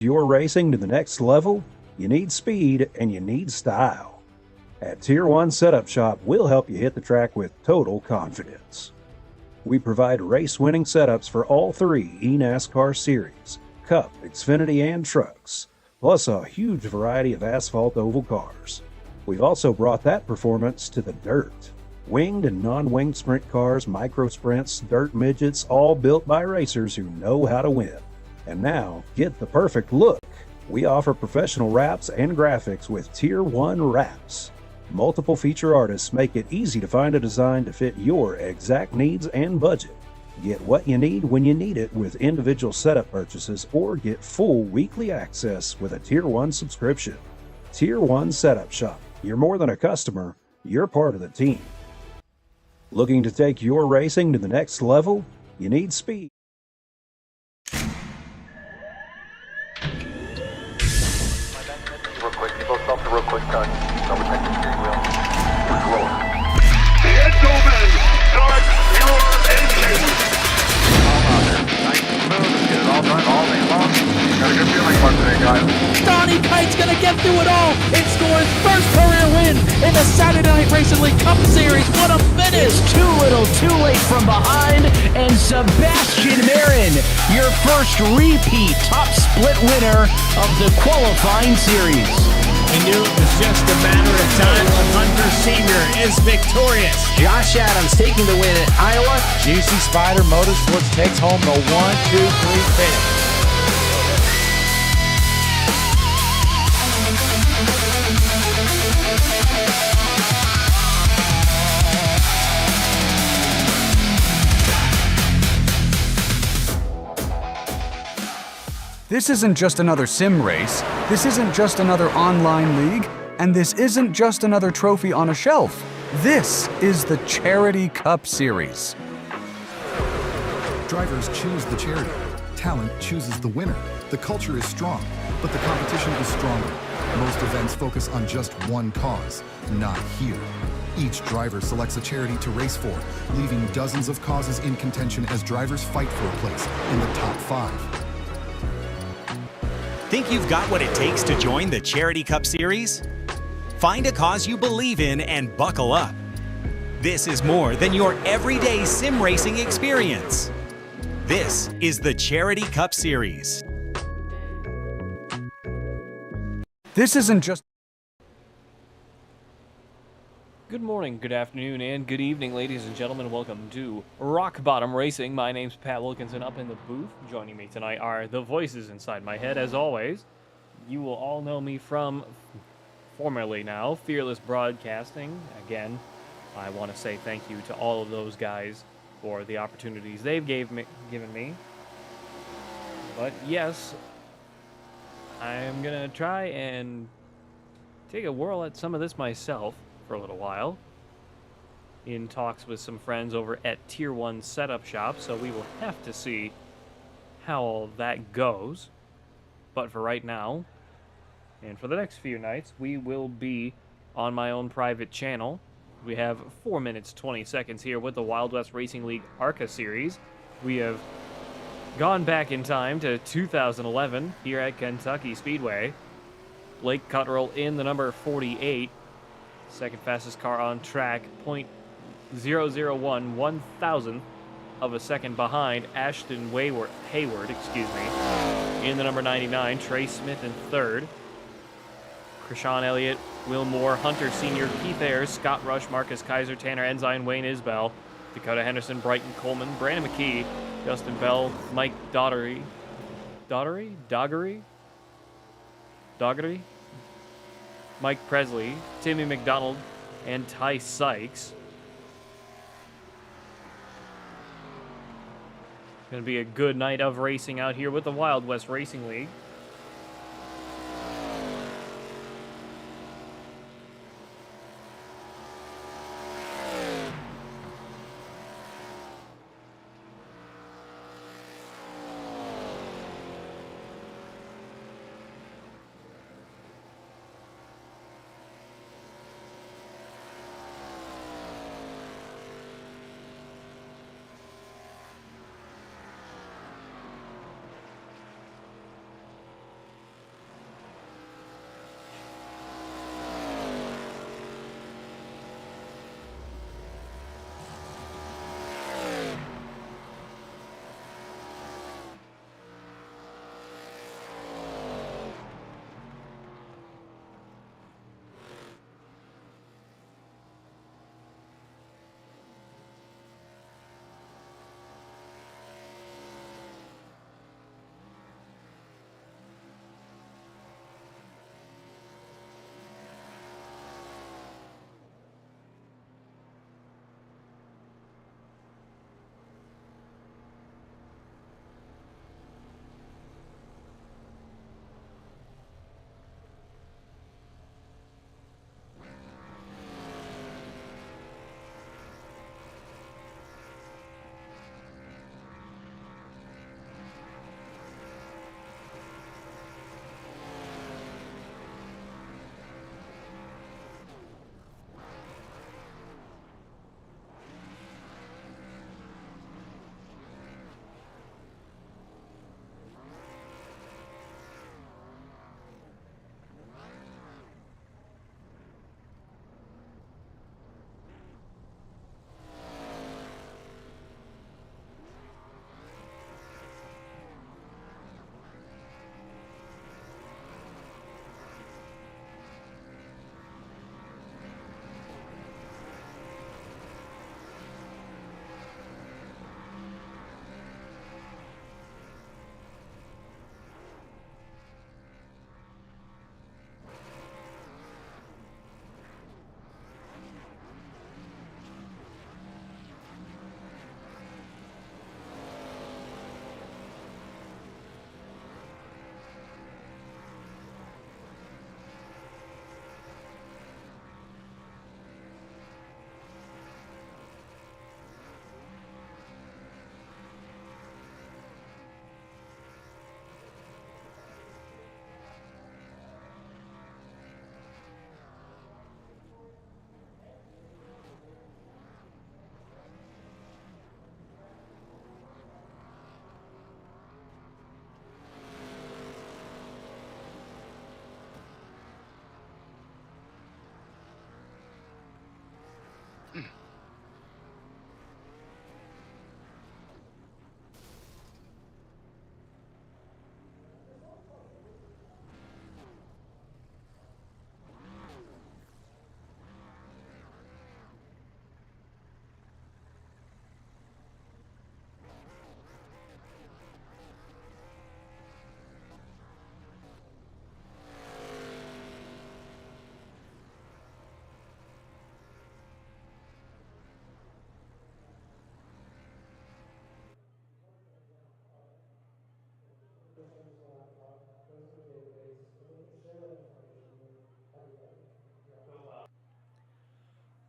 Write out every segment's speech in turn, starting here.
You're racing to the next level, you need speed and you need style. At Tier 1 Setup Shop, we'll help you hit the track with total confidence. We provide race-winning setups for all three eNASCAR series, Cup, Xfinity, and trucks, plus a huge variety of asphalt oval cars. We've also brought that performance to the dirt. Winged and non-winged sprint cars, micro sprints, dirt midgets, all built by racers who know how to win. And now, get the perfect look. We offer professional wraps and graphics with Tier 1 wraps. Multiple feature artists make it easy to find a design to fit your exact needs and budget. Get what you need when you need it with individual setup purchases, or get full weekly access with a Tier 1 subscription. Tier 1 Setup Shop. You're more than a customer, you're part of the team. Looking to take your racing to the next level? You need speed. Real quick, people stop the real quick touch. Double check the steering wheel. Gentlemen, start your engines! Nice and smooth. Get it all done all day long. Got a good feeling about today, guys. Donnie Kite's gonna get through it all and score his first career win in the Saturday Night Racing League Cup Series. What a finish! Too little, too late from behind, and Sebastian Marin, your first repeat top split winner of the qualifying series. We knew it was just a matter of time when Hunter Sr. is victorious. Josh Adams taking the win at Iowa. Juicy Spider Motorsports takes home the 1-2-3 finish. This isn't just another sim race, this isn't just another online league, and this isn't just another trophy on a shelf. This is the Charity Cup Series. Drivers choose the charity. Talent chooses the winner. The culture is strong, but the competition is stronger. Most events focus on just one cause, not here. Each driver selects a charity to race for, leaving dozens of causes in contention as drivers fight for a place in the top 5. Think you've got what it takes to join the Charity Cup Series? Find a cause you believe in and buckle up. This is more than your everyday sim racing experience. This is the Charity Cup Series. This isn't just... Good morning, good afternoon, and good evening, ladies and gentlemen. Welcome to Rock Bottom Racing. My name's Pat Wilkinson. Up in the booth, joining me tonight are the voices inside my head. As always, you will all know me from, formerly now, Fearless Broadcasting. Again, I want to say thank you to all of those guys for the opportunities they've given me. But yes, I'm going to try and take a whirl at some of this myself for a little while, in talks with some friends over at Tier 1 Setup Shop, so we will have to see how all that goes. But for right now, and for the next few nights, we will be on my own private channel. We have 4 minutes 20 seconds here with the Wild West Racing League Arca series. We have gone back in time to 2011 here at Kentucky Speedway. Blake Cotterill in the number 48. Second fastest car on track, .001, 1,000th of a second behind Ashton Hayward, in the number 99. Trey Smith in third. Krishan Elliott, Will Moore, Hunter Sr., Keith Ayers, Scott Rush, Marcus Kaiser, Tanner Ensign, Wayne Isbell, Dakota Henderson, Brighton Coleman, Brandon McKee, Justin Bell, Mike Daugherty, Mike Presley, Timmy McDonald, and Ty Sykes. Going to be a good night of racing out here with the Wild West Racing League.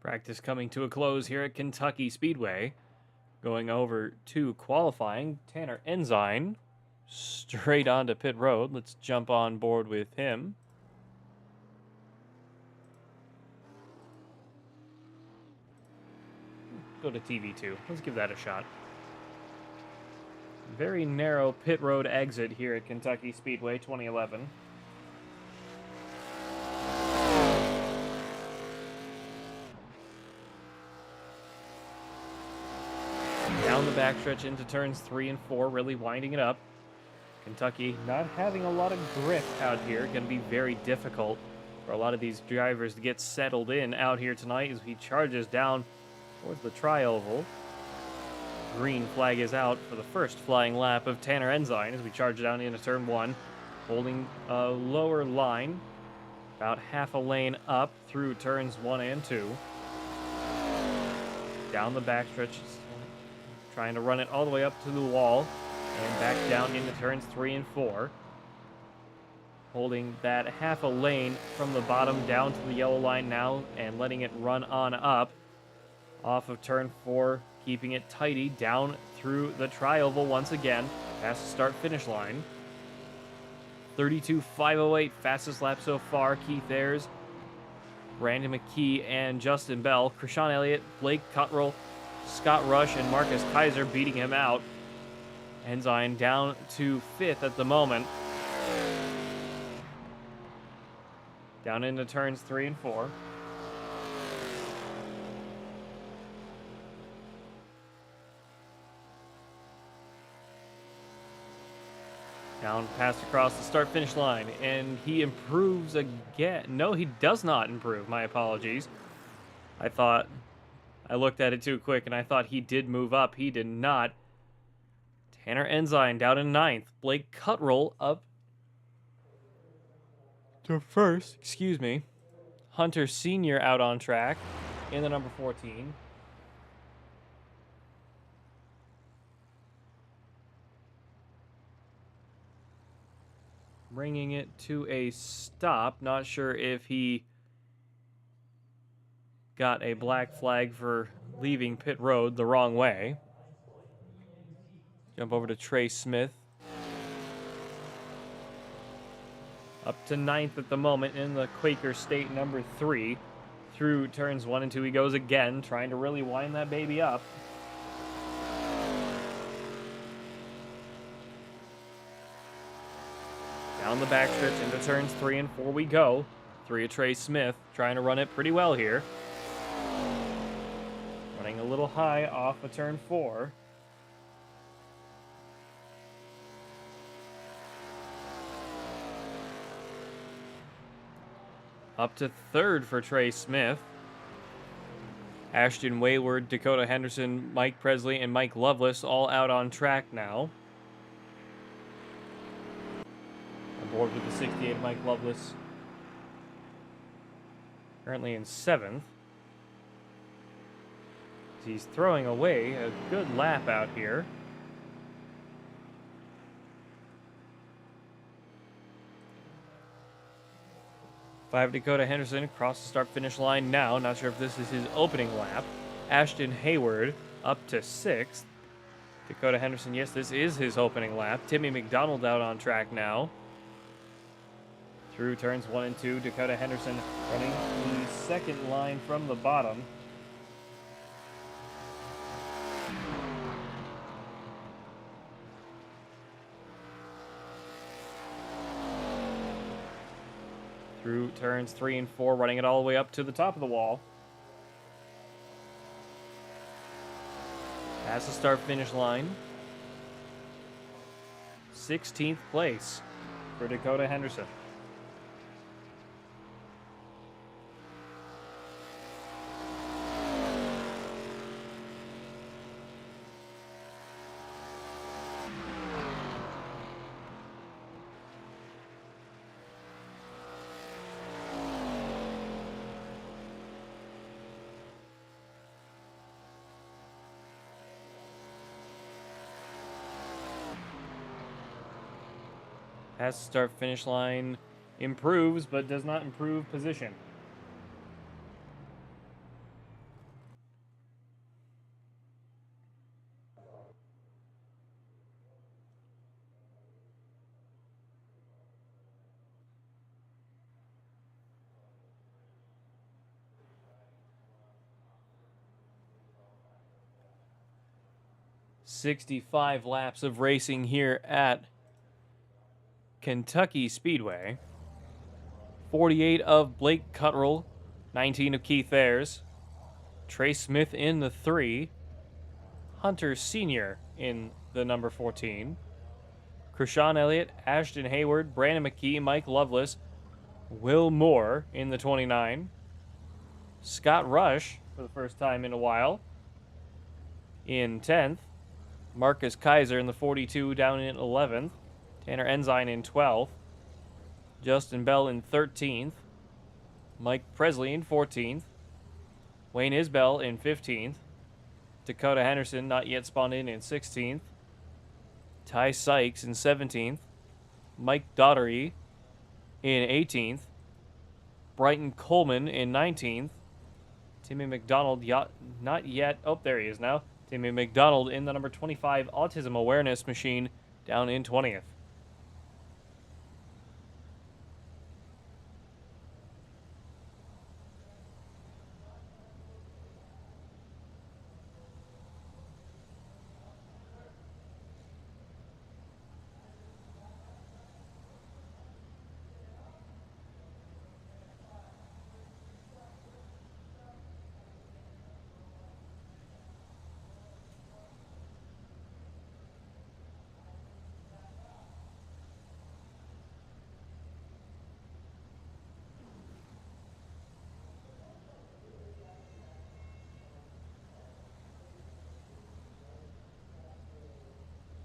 Practice coming to a close here at Kentucky Speedway. Going over to qualifying, Tanner Ensign straight onto pit road. Let's jump on board with him. Go to TV2. Let's give that a shot. Very narrow pit road exit here at Kentucky Speedway 2011. Down the backstretch into turns 3 and 4, really winding it up. Kentucky not having a lot of grip out here. Going to be very difficult for a lot of these drivers to get settled in out here tonight as he charges down towards the tri-oval. Green flag is out for the first flying lap of Tanner Ensign as we charge down into turn 1, holding a lower line, about half a lane up through turns 1 and 2. Down the backstretch, trying to run it all the way up to the wall and back down into turns 3 and 4. Holding that half a lane from the bottom down to the yellow line now and letting it run on up. Off of turn 4, keeping it tidy down through the tri-oval once again, past the start-finish line. 32.508, fastest lap so far. Keith Ayers, Brandon McKee, and Justin Bell. Krishan Elliott, Blake Cottrell, Scott Rush, and Marcus Kaiser beating him out. Ensign down to 5th at the moment. Down into turns 3 and 4. Down past across the start-finish line, and he improves again. No, he does not improve. My apologies. I looked at it too quick, and I thought he did move up. He did not. Tanner Ensign down in 9th. Blake Cuttrell up to 1st. Excuse me. Hunter Sr. out on track in the number 14. Bringing it to a stop. Not sure if he got a black flag for leaving pit road the wrong way. Jump over to Trey Smith. Up to 9th at the moment in the Quaker State number 3. Through turns 1 and 2 he goes again, trying to really wind that baby up. Down the backstretch into turns 3 and 4 we go. 3 of Trey Smith, trying to run it pretty well here. Running a little high off of turn 4. Up to 3rd for Trey Smith. Ashton Wayward, Dakota Henderson, Mike Presley, and Mike Lovelace all out on track now. Board with the 68, Mike Lovelace. Currently in 7th. He's throwing away a good lap out here. Five Dakota Henderson across the start-finish line now. Not sure if this is his opening lap. Ashton Hayward up to 6th. Dakota Henderson, yes, this is his opening lap. Timmy McDonald out on track now. Through turns 1 and 2, Dakota Henderson running the second line from the bottom. Through turns 3 and 4, running it all the way up to the top of the wall. Past the start-finish line. 16th place for Dakota Henderson. Past the start-finish line, improves, but does not improve position. 65 laps of racing here at Kentucky Speedway. 48 of Blake Cuttrell, 19 of Keith Ayers, Trey Smith in the 3, Hunter Sr. in the number 14, Krishan Elliott, Ashton Hayward, Brandon McKee, Mike Loveless, Will Moore in the 29, Scott Rush for the first time in a while in 10th, Marcus Kaiser in the 42 down in 11th, Tanner Ensign in 12th, Justin Bell in 13th, Mike Presley in 14th, Wayne Isbell in 15th, Dakota Henderson not yet spawned in 16th, Ty Sykes in 17th, Mike Daughtery in 18th, Brighton Coleman in 19th, Timmy McDonald not yet, oh there he is now, Timmy McDonald in the number 25 Autism Awareness Machine down in 20th.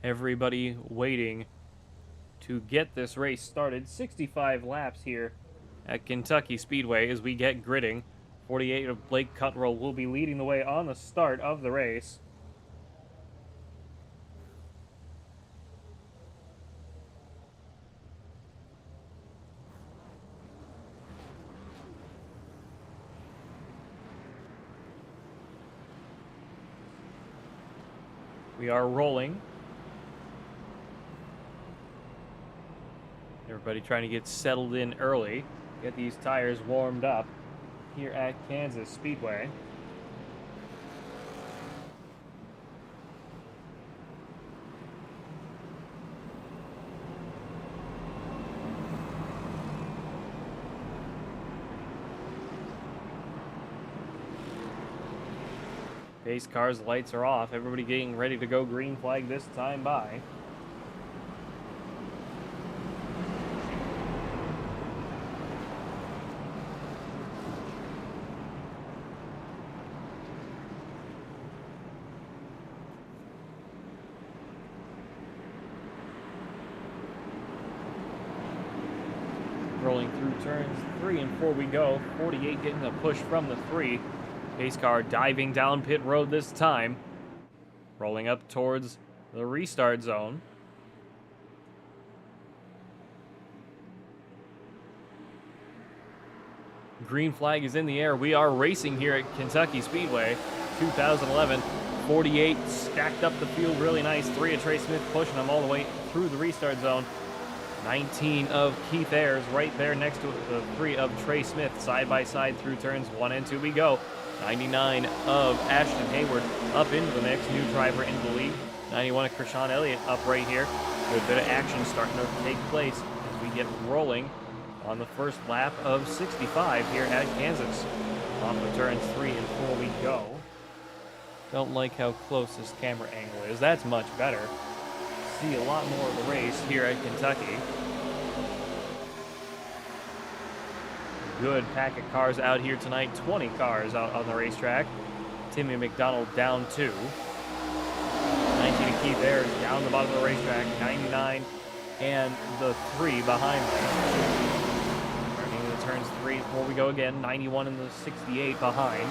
Everybody waiting to get this race started. 65 laps here at Kentucky Speedway as we get gridding. 48 of Blake Cuttrell will be leading the way on the start of the race. We are rolling. Everybody trying to get settled in early, get these tires warmed up here at Kansas Speedway. Pace cars, lights are off. Everybody getting ready to go green flag this time by. Rolling through turns 3 and 4 we go. 48 getting a push from the 3. Pace car diving down pit road this time. Rolling up towards the restart zone. Green flag is in the air. We are racing here at Kentucky Speedway 2011. 48 stacked up the field really nice. 3 of Trey Smith pushing them all the way through the restart zone. 19 of Keith Ayers right there next to the 3 of Trey Smith. Side by side through turns 1 and 2 we go. 99 of Ashton Hayward up into the mix. New driver in the lead. 91 of Krishan Elliott up right here. Good bit of action starting to take place as we get rolling on the first lap of 65 here at Kansas. Off of turns 3 and 4 we go. Don't like how close this camera angle is. That's much better. See a lot more of the race here at Kentucky. Good pack of cars out here tonight. 20 cars out on the racetrack. Timmy McDonald down 2. 19 of Keith Ayers down the bottom of the racetrack. 99 and the 3 behind them. Turning into turns 3 and 4 we go again. 91 and the 68 behind.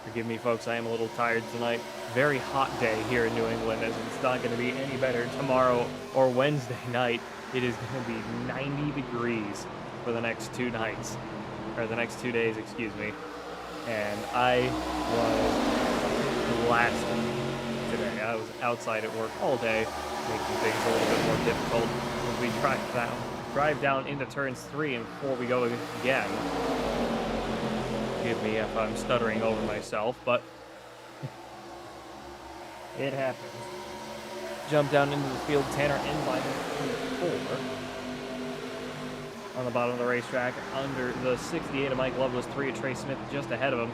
Forgive me, folks, I am a little tired tonight. Very hot day here in New England, as it's not going to be any better tomorrow or Wednesday night. It is going to be 90 degrees for the next 2 nights, or the next 2 days, excuse me. And I was blasted today. I was outside at work all day, making things a little bit more difficult as we drive down into turns 3 and 4 we go again. Forgive me if I'm stuttering over myself, but it happens. Jump down into the field, Tanner Enline in 4. On the bottom of the racetrack, under the 68 of Mike Loveless, 3 of Trey Smith just ahead of him.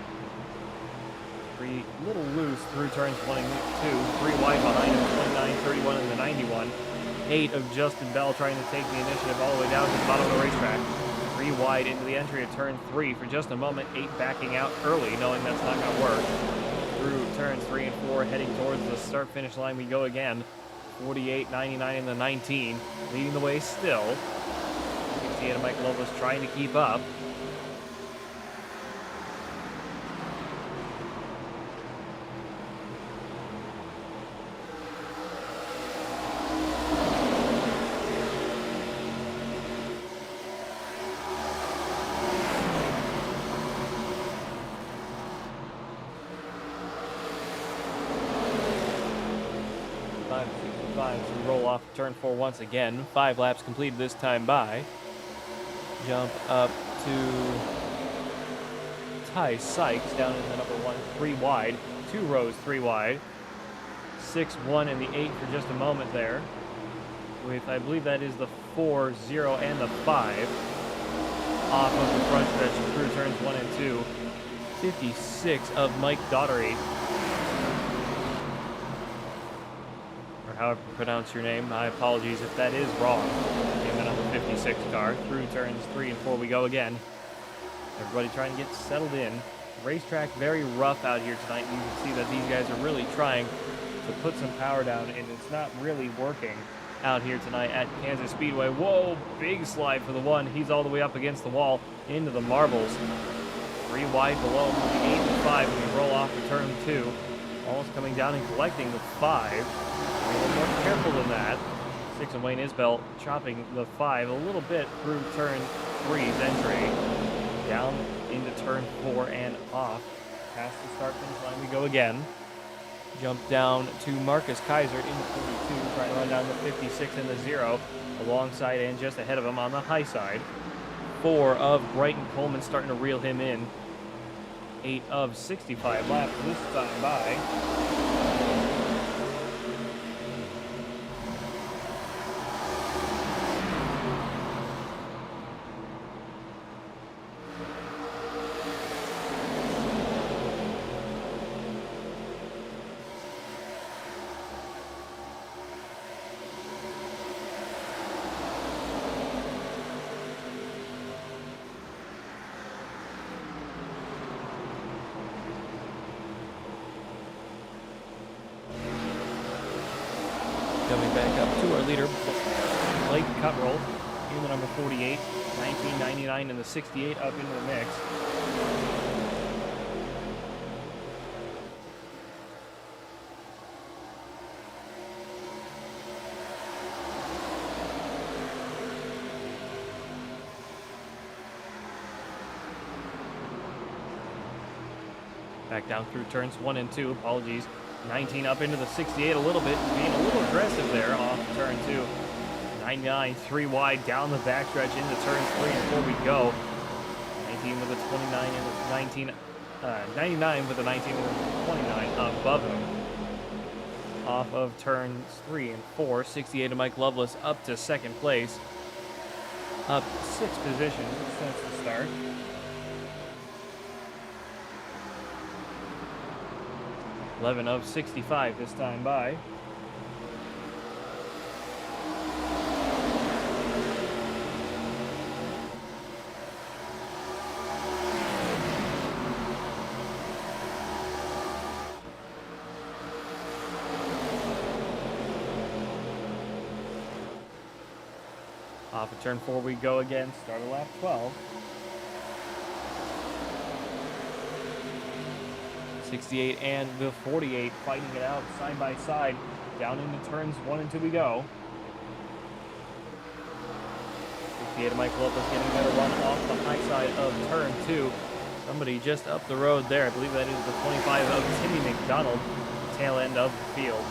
3 little loose through turns 1 and 2. 3 wide behind him, 29, 31, and the 91. 8 of Justin Bell trying to take the initiative all the way down to the bottom of the racetrack. 3 wide into the entry of turn 3 for just a moment. 8 backing out early, knowing that's not going to work. Through turns 3 and 4, heading towards the start-finish line we go again. 48, 99, and the 19. Leading the way still. 68 of Mike Loveless trying to keep up. To roll off turn 4 once again. 5 laps completed this time by. Jump up to Ty Sykes down in the number 1, 3 wide. 2 rows, 3 wide. 6, 1, and the 8 for just a moment there. With, I believe that is the 4, 0, and the 5. Off of the front stretch through turns 1 and 2. 56 of Mike Daughtery. However you pronounce your name. My apologies if that is wrong. In the number 56 car. Through turns 3 and 4 we go again. Everybody trying to get settled in. Racetrack very rough out here tonight. You can see that these guys are really trying to put some power down, and it's not really working out here tonight at Kansas Speedway. Whoa, big slide for the 1. He's all the way up against the wall into the marbles. 3 wide below him with the 8 and 5 when we roll off to turn 2. Almost coming down and collecting the 5. A little more careful than that. 6 and Wayne Isbell chopping the 5 a little bit through turn 3's entry. Down into turn 4 and off. Past the start finish line we go again. Jump down to Marcus Kaiser in 42, trying to run down the 56 and the 0. Alongside and just ahead of him on the high side. 4 of Brighton Coleman starting to reel him in. 8 of 65 laps this time by. Coming back up to our leader, Blake Cutroll, in the number 48, 1999 and the 68 up into the mix. Back down through turns 1 and 2, apologies. 19 up into the 68 a little bit, being a little aggressive there off turn 2. 99, 3 wide down the backstretch into turn 3 and 4 we go. 19 with a 29 and a 19, 99 with a 19 and a 29 above him. Off of turns 3 and 4, 68 of Mike Loveless up to second place. Up 6 positions since the start. $11 of 65 this time by. Off of turn 4 we go again, start of lap 12. 68 and the 48 fighting it out side by side. Down into turns 1 and 2 we go. 68 of Mike Lopez getting a better run off the high side of turn 2. Somebody just up the road there. I believe that is the 25 of Timmy McDonald, tail end of the field.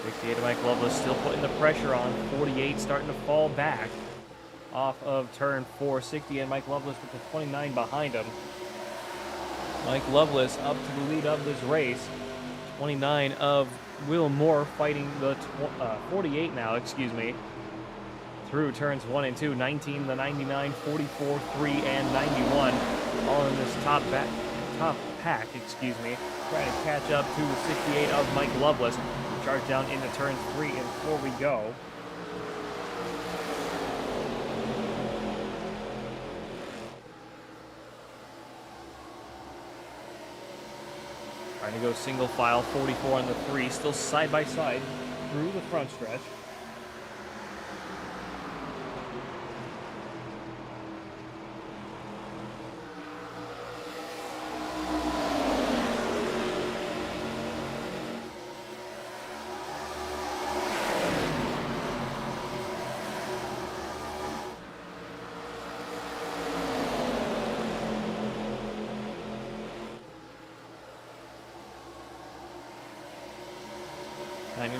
68 of Mike Loveless still putting the pressure on. 48 starting to fall back. off of turn 4, 60, and Mike Loveless with the 29 behind him. Mike Loveless up to the lead of this race. 29 of Will Moore fighting the 48 now, through turns 1 and 2. 19, the 99, 44, 3, and 91. All in this top pack, trying to catch up to the 68 of Mike Loveless. Charge down into turns 3 and 4 we go. Trying to go single file, 44 on the 3, still side by side through the front stretch.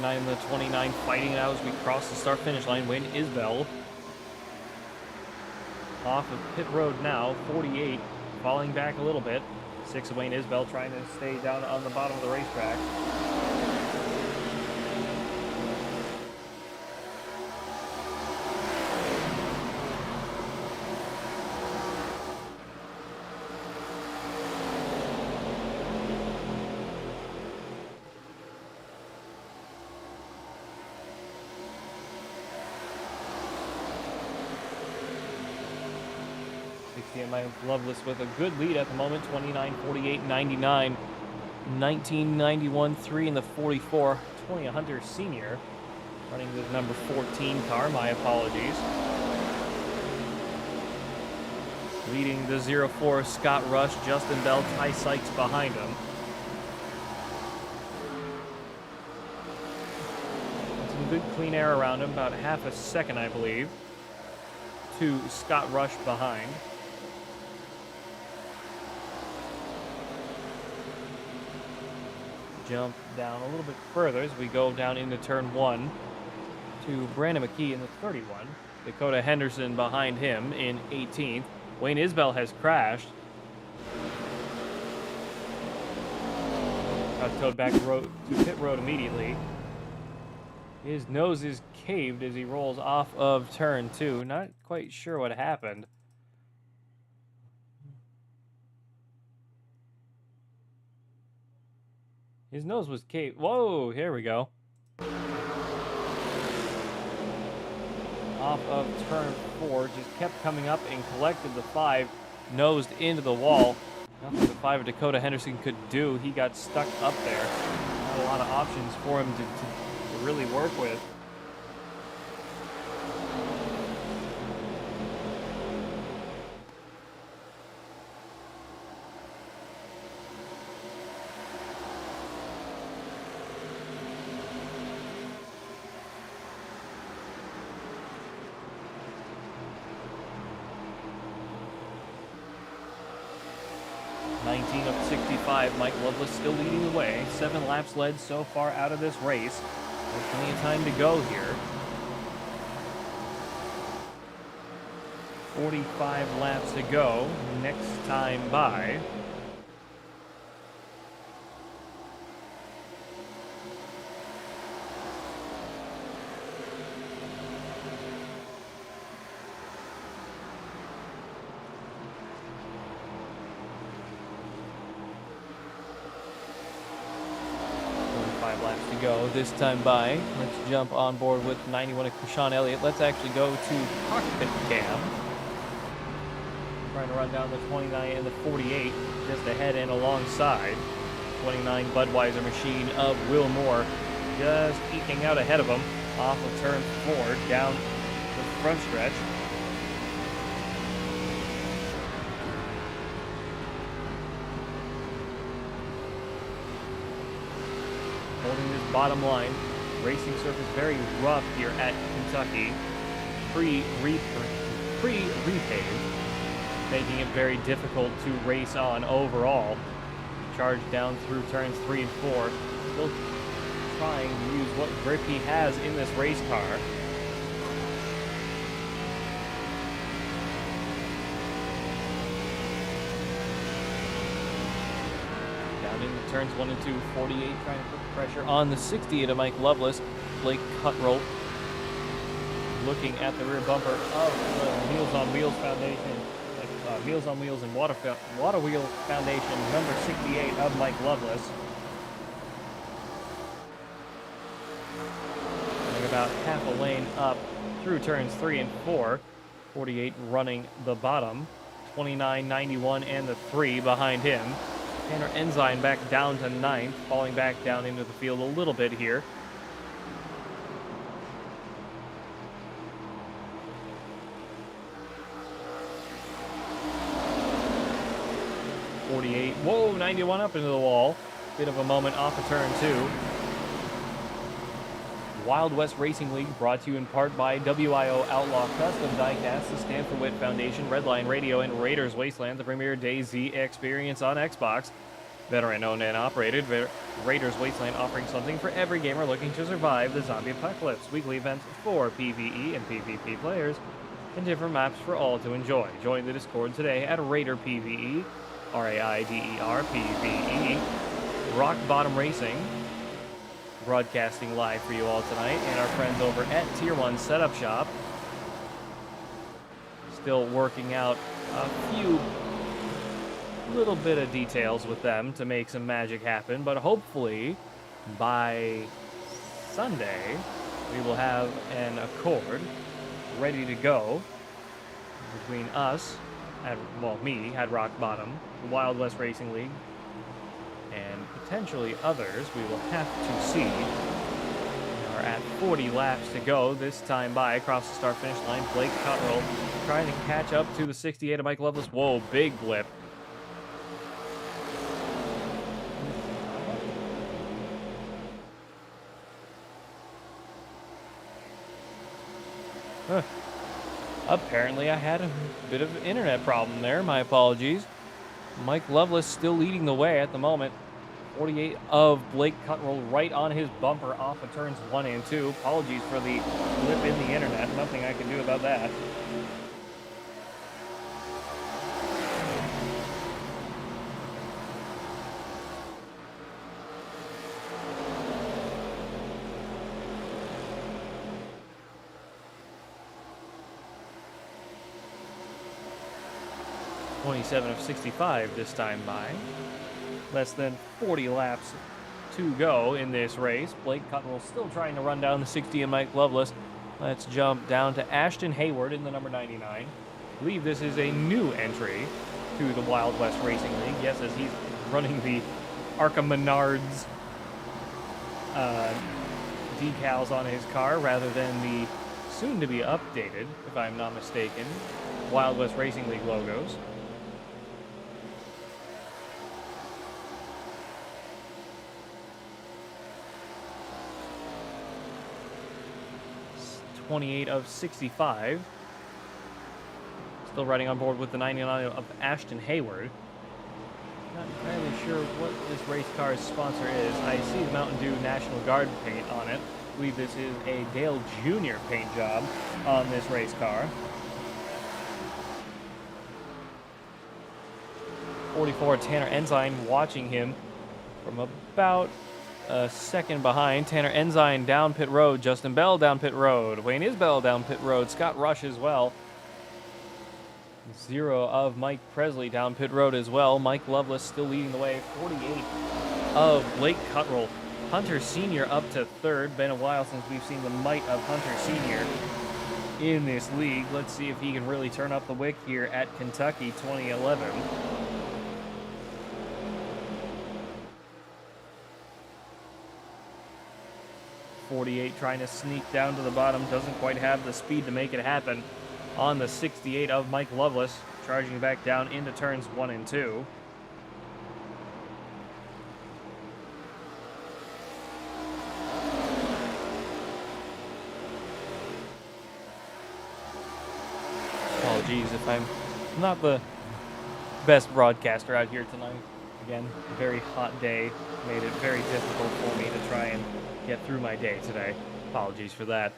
And the 29 fighting it out as we cross the start-finish line. Wayne Isbell off of pit road now. 48 falling back a little bit. 6 of Wayne Isbell trying to stay down on the bottom of the racetrack. And Mike Loveless with a good lead at the moment. 29, 48, 99, 19, 91, 3 in the 44. 20 Hunter Sr. running the number 14 car. My apologies. Leading the 04 Scott Rush, Justin Bell, Ty Sykes behind him. Some good clean air around him, about half a second, I believe, to Scott Rush behind. Jump down a little bit further as we go down into turn 1 to Brandon McKee in the 31. Dakota Henderson behind him in 18th. Wayne Isbell has crashed. Got towed back to pit road immediately. His nose is caved as he rolls off of turn 2. Not quite sure what happened. His nose was caved. Whoa, here we go. Off of turn 4, just kept coming up and collected the 5, nosed into the wall. Nothing the 5 of Dakota Henderson could do. He got stuck up there. Not a lot of options for him to really work with. Of 65, Mike Loveless still leading the way. 7 laps led so far out of this race. There's plenty of time to go here. 45 laps to go next time by. Laps to go this time by. Let's jump on board with 91 of Sean Elliott. Let's actually go to cockpit cam. Trying to run down the 29 and the 48 just ahead and alongside. 29 Budweiser machine of Will Moore just eking out ahead of him off of turn 4 down the front stretch. Holding this bottom line. Racing surface very rough here at Kentucky. Pre-repaved, making it very difficult to race on overall. Charge down through turns 3 and 4. Still trying to use what grip he has in this race car. turns 1 and 2. 48 trying to put pressure on the 68 of Mike Loveless. Blake Cuttrell looking at the rear bumper of the Meals on Wheels Foundation. Meals on Wheels and Water Wheel Foundation, number 68 of Mike Loveless. Running about half a lane up through turns 3 and 4. 48 running the bottom. 29, 91, and the 3 behind him. Tanner Ensign back down to 9th, falling back down into the field a little bit here. Whoa, 91 up into the wall. Bit of a moment off of turn 2. Wild West Racing League brought to you in part by WIO Outlaw Custom Diecast, the Stanford Witt Foundation, Redline Radio, and Raiders Wasteland, the premier DayZ experience on Xbox. Veteran owned and operated, Raiders Wasteland offering something for every gamer looking to survive the zombie apocalypse. Weekly events for PvE and PvP players, and different maps for all to enjoy. Join the Discord today at Raider PvE. RAIDER PvE, Rock Bottom Racing, broadcasting live for you all tonight, and our friends over at Tier 1 Setup Shop. Still working out a few little bit of details with them to make some magic happen, but hopefully by Sunday we will have an accord ready to go between us, me at Rock Bottom, the Wild West Racing League, and potentially others we will have to see. We are at 40 laps to go this time by across the start finish line. Blake Cuttrell trying to catch up to the 68 of Mike Loveless. Whoa, big blip. Apparently I had a bit of an internet problem there. My apologies. Mike Loveless still leading the way at the moment. 48 of Blake Cuttrell right on his bumper off of turns 1 and 2. Apologies for the blip in the internet. Nothing I can do about that. .27 of 65 this time by. Less than 40 laps to go in this race. Blake Cuttrell still trying to run down the 60 and Mike Loveless. Let's jump down to Ashton Hayward in the number 99. I believe this is a new entry to the Wild West Racing League. Yes, as he's running the Arca Menards decals on his car rather than the soon-to-be updated, if I'm not mistaken, Wild West Racing League logos. 28 of 65. Still riding on board with the 99 of Ashton Hayward. Not entirely sure what this race car's sponsor is. I see the Mountain Dew National Guard paint on it. I believe this is a Dale Jr. paint job on this race car. 44 Tanner Ensign watching him from about a second behind. Tanner Ensign down pit road. Justin Bell down pit road. Wayne Isbell down pit road. Scott Rush as well. 0 of Mike Presley down pit road as well. Mike Loveless still leading the way. 48 of Blake Cuttrell. Hunter Sr. up to third. Been a while since we've seen the might of Hunter Sr. in this league. Let's see if he can really turn up the wick here at Kentucky 2011. .48 trying to sneak down to the bottom. Doesn't quite have the speed to make it happen on the 68 of Mike Loveless. Charging back down into turns 1 and 2. Apologies if I'm not the best broadcaster out here tonight. Again, a very hot day made it very difficult for me to try and get through my day today. Apologies for that.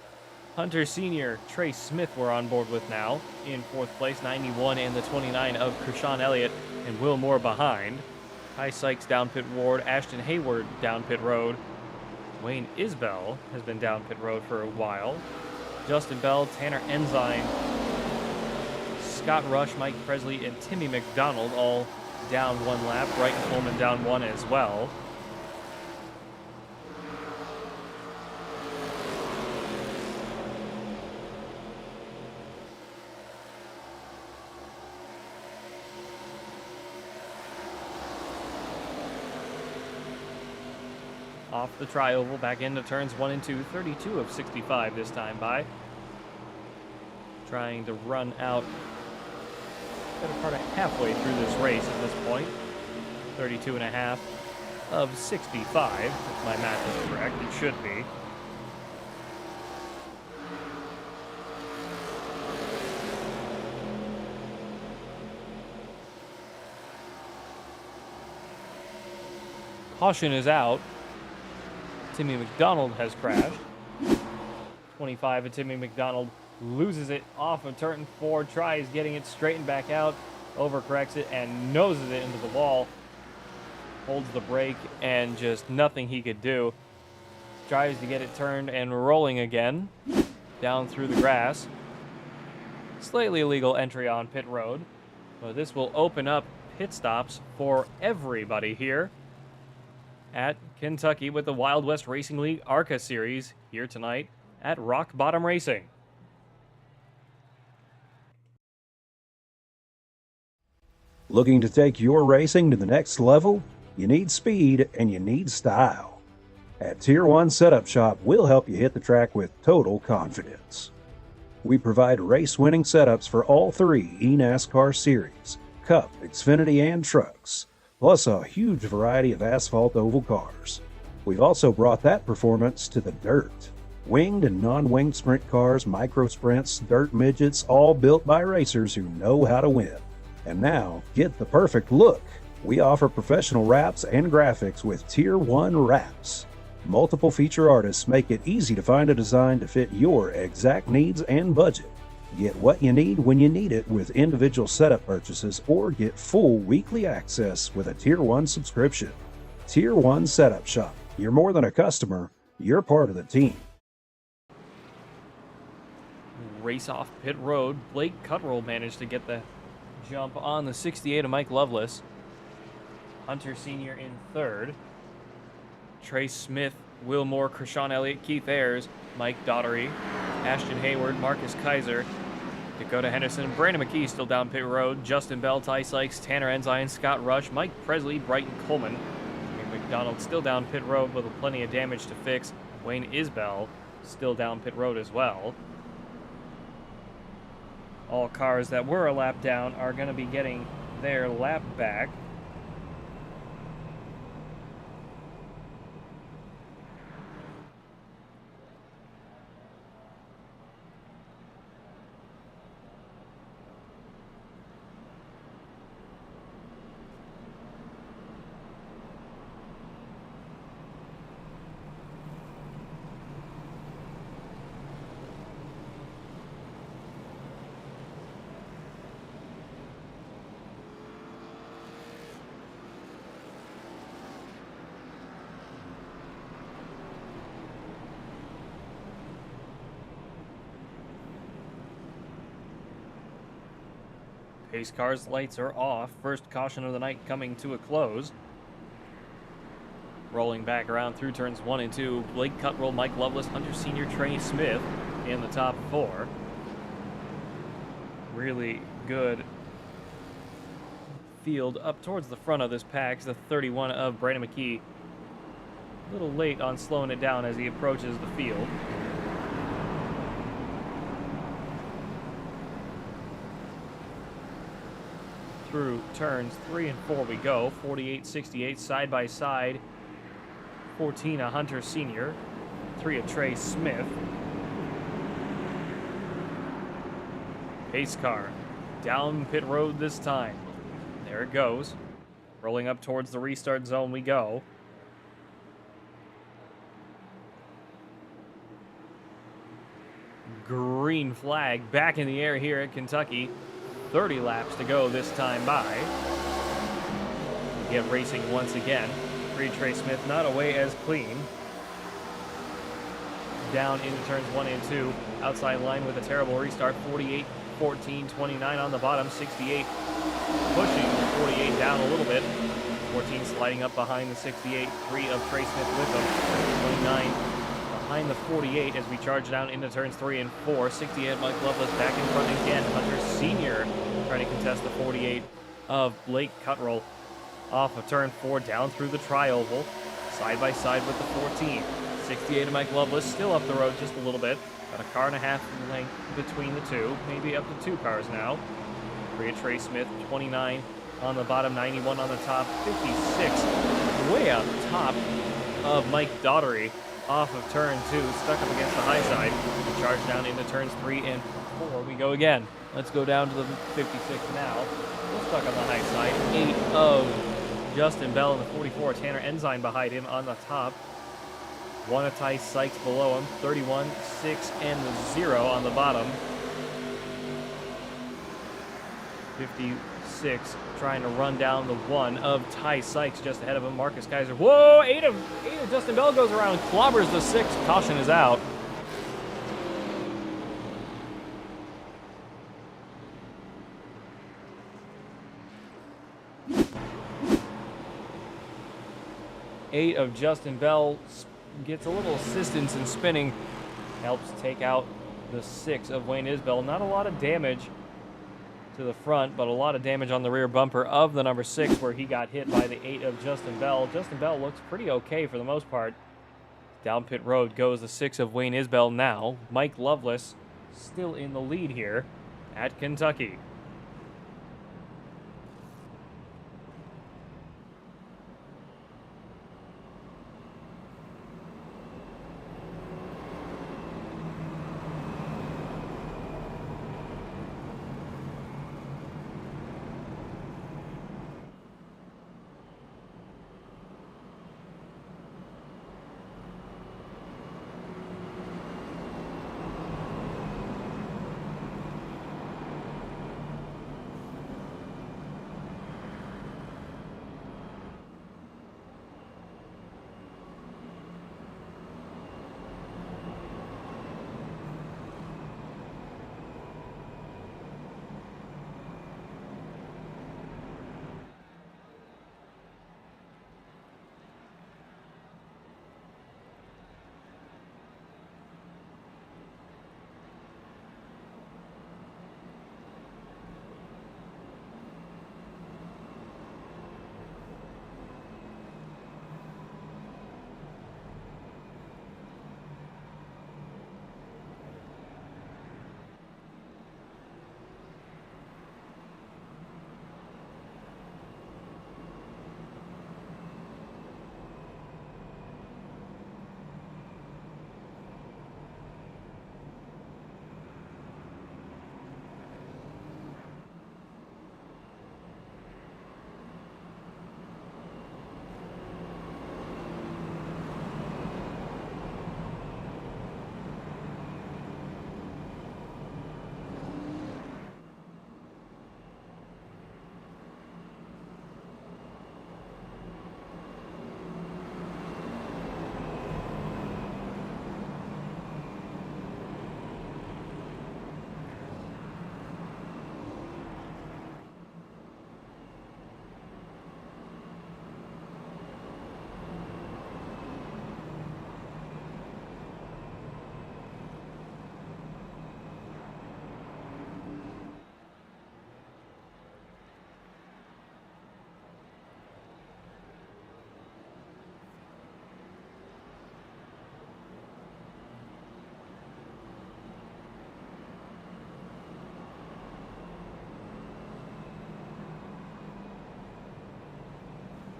Hunter Sr., Trace Smith we're on board with now in 4th place. 91 and the 29 of Krishan Elliott and Will Moore behind. Ty Sykes down pit road. Ashton Hayward down pit road. Wayne Isbell has been down pit road for a while. Justin Bell, Tanner Ensign, Scott Rush, Mike Presley, and Timmy McDonald all down one lap. Brighton Coleman down one as well. Off the tri-oval, back into turns 1 and 2, 32 of 65 this time by. Trying to run out better part of halfway through this race at this point. 32 and a half of 65, if my math is correct. It should be. Caution is out. Timmy McDonald has crashed. 25 and Timmy McDonald loses it off of turn 4, tries getting it straightened back out, overcorrects it, and noses it into the wall. Holds the brake, and just nothing he could do. Tries to get it turned and rolling again, down through the grass. Slightly illegal entry on pit road, but this will open up pit stops for everybody here at Kentucky with the Wild West Racing League ARCA Series here tonight at Rock Bottom Racing. Looking to take your racing to the next level? You need speed and you need style. At Tier 1 Setup Shop, we'll help you hit the track with total confidence. We provide race-winning setups for all 3 eNASCAR series, Cup, Xfinity, and trucks, plus a huge variety of asphalt oval cars. We've also brought that performance to the dirt. Winged and non-winged sprint cars, micro sprints, dirt midgets, all built by racers who know how to win. And now, get the perfect look. We offer professional wraps and graphics with Tier 1 wraps. Multiple feature artists make it easy to find a design to fit your exact needs and budget. Get what you need when you need it with individual setup purchases, or get full weekly access with a Tier 1 subscription. Tier 1 Setup Shop. You're more than a customer, you're part of the team. Race off pit road. Blake Cuttrell managed to get the jump on the 68 of Mike Loveless. Hunter Sr. in third. Trey Smith, Will Moore, Krishan Elliott, Keith Ayers, Mike Daughtery, Ashton Hayward, Marcus Kaiser, Dakota Henderson, Brandon McKee still down pit road, Justin Bell, Ty Sykes, Tanner Ensign, Scott Rush, Mike Presley, Brighton Coleman, McDonald still down pit road with plenty of damage to fix. Wayne Isbell still down pit road as well. All cars that were a lap down are going to be getting their lap back. Pace car's lights are off. First caution of the night coming to a close. Rolling back around through turns 1 and 2. Blake Cuttrell, Mike Loveless, Hunter Sr., Trey Smith in the top 4. Really good field up towards the front of this pack. The 31 of Brandon McKee. A little late on slowing it down as he approaches the field. Through turns 3 and 4 we go. 48-68 side by side. 14 a Hunter Sr. 3 a Trey Smith. Pace car down pit road this time. There it goes. Rolling up towards the restart zone we go. Green flag back in the air here at Kentucky. 30 laps to go this time by. get racing once again. Reed Trey Smith not away as clean. Down into turns 1 and 2. Outside line with a terrible restart. 48, 14, 29 on the bottom. 68 pushing 48 down a little bit. 14 sliding up behind the 68. 3 of Trey Smith with him. 29 behind the 48 as we charge down into turns 3 and 4. 68 Mike Loveless back in front again. Hunter Sr. trying to contest the 48 of Blake Cuttrell. Off of turn 4 down through the tri-oval. Side by side with the 14. 68 of Mike Loveless still up the road just a little bit. Got a car and a half length between the two. Maybe up to 2 cars now. 3 of Trey Smith. 29 on the bottom. 91 on the top. 56 way up top of Mike Daughtery. Off of turn 2. Stuck up against the high side. We charge down into turns 3 and 4. We go again. Let's go down to the 56 now. Still stuck on the high side. 8 of Justin Bell in the 44. Tanner Ensign behind him on the top. 1 of Ty Sykes below him. 31, 6, and 0 on the bottom. 56 trying to run down the 1 of Ty Sykes just ahead of him. Marcus Kaiser. Whoa! 8 of Justin Bell goes around, clobbers the 6. Caution is out. Eight of Justin Bell gets a little assistance in spinning, helps take out the 6 of Wayne Isbell. Not a lot of damage to the front, but a lot of damage on the rear bumper of the number 6 where he got hit by the 8 of Justin Bell. Justin Bell looks pretty okay for the most part. Down pit road goes the 6 of Wayne Isbell now. Mike Loveless still in the lead here at Kentucky.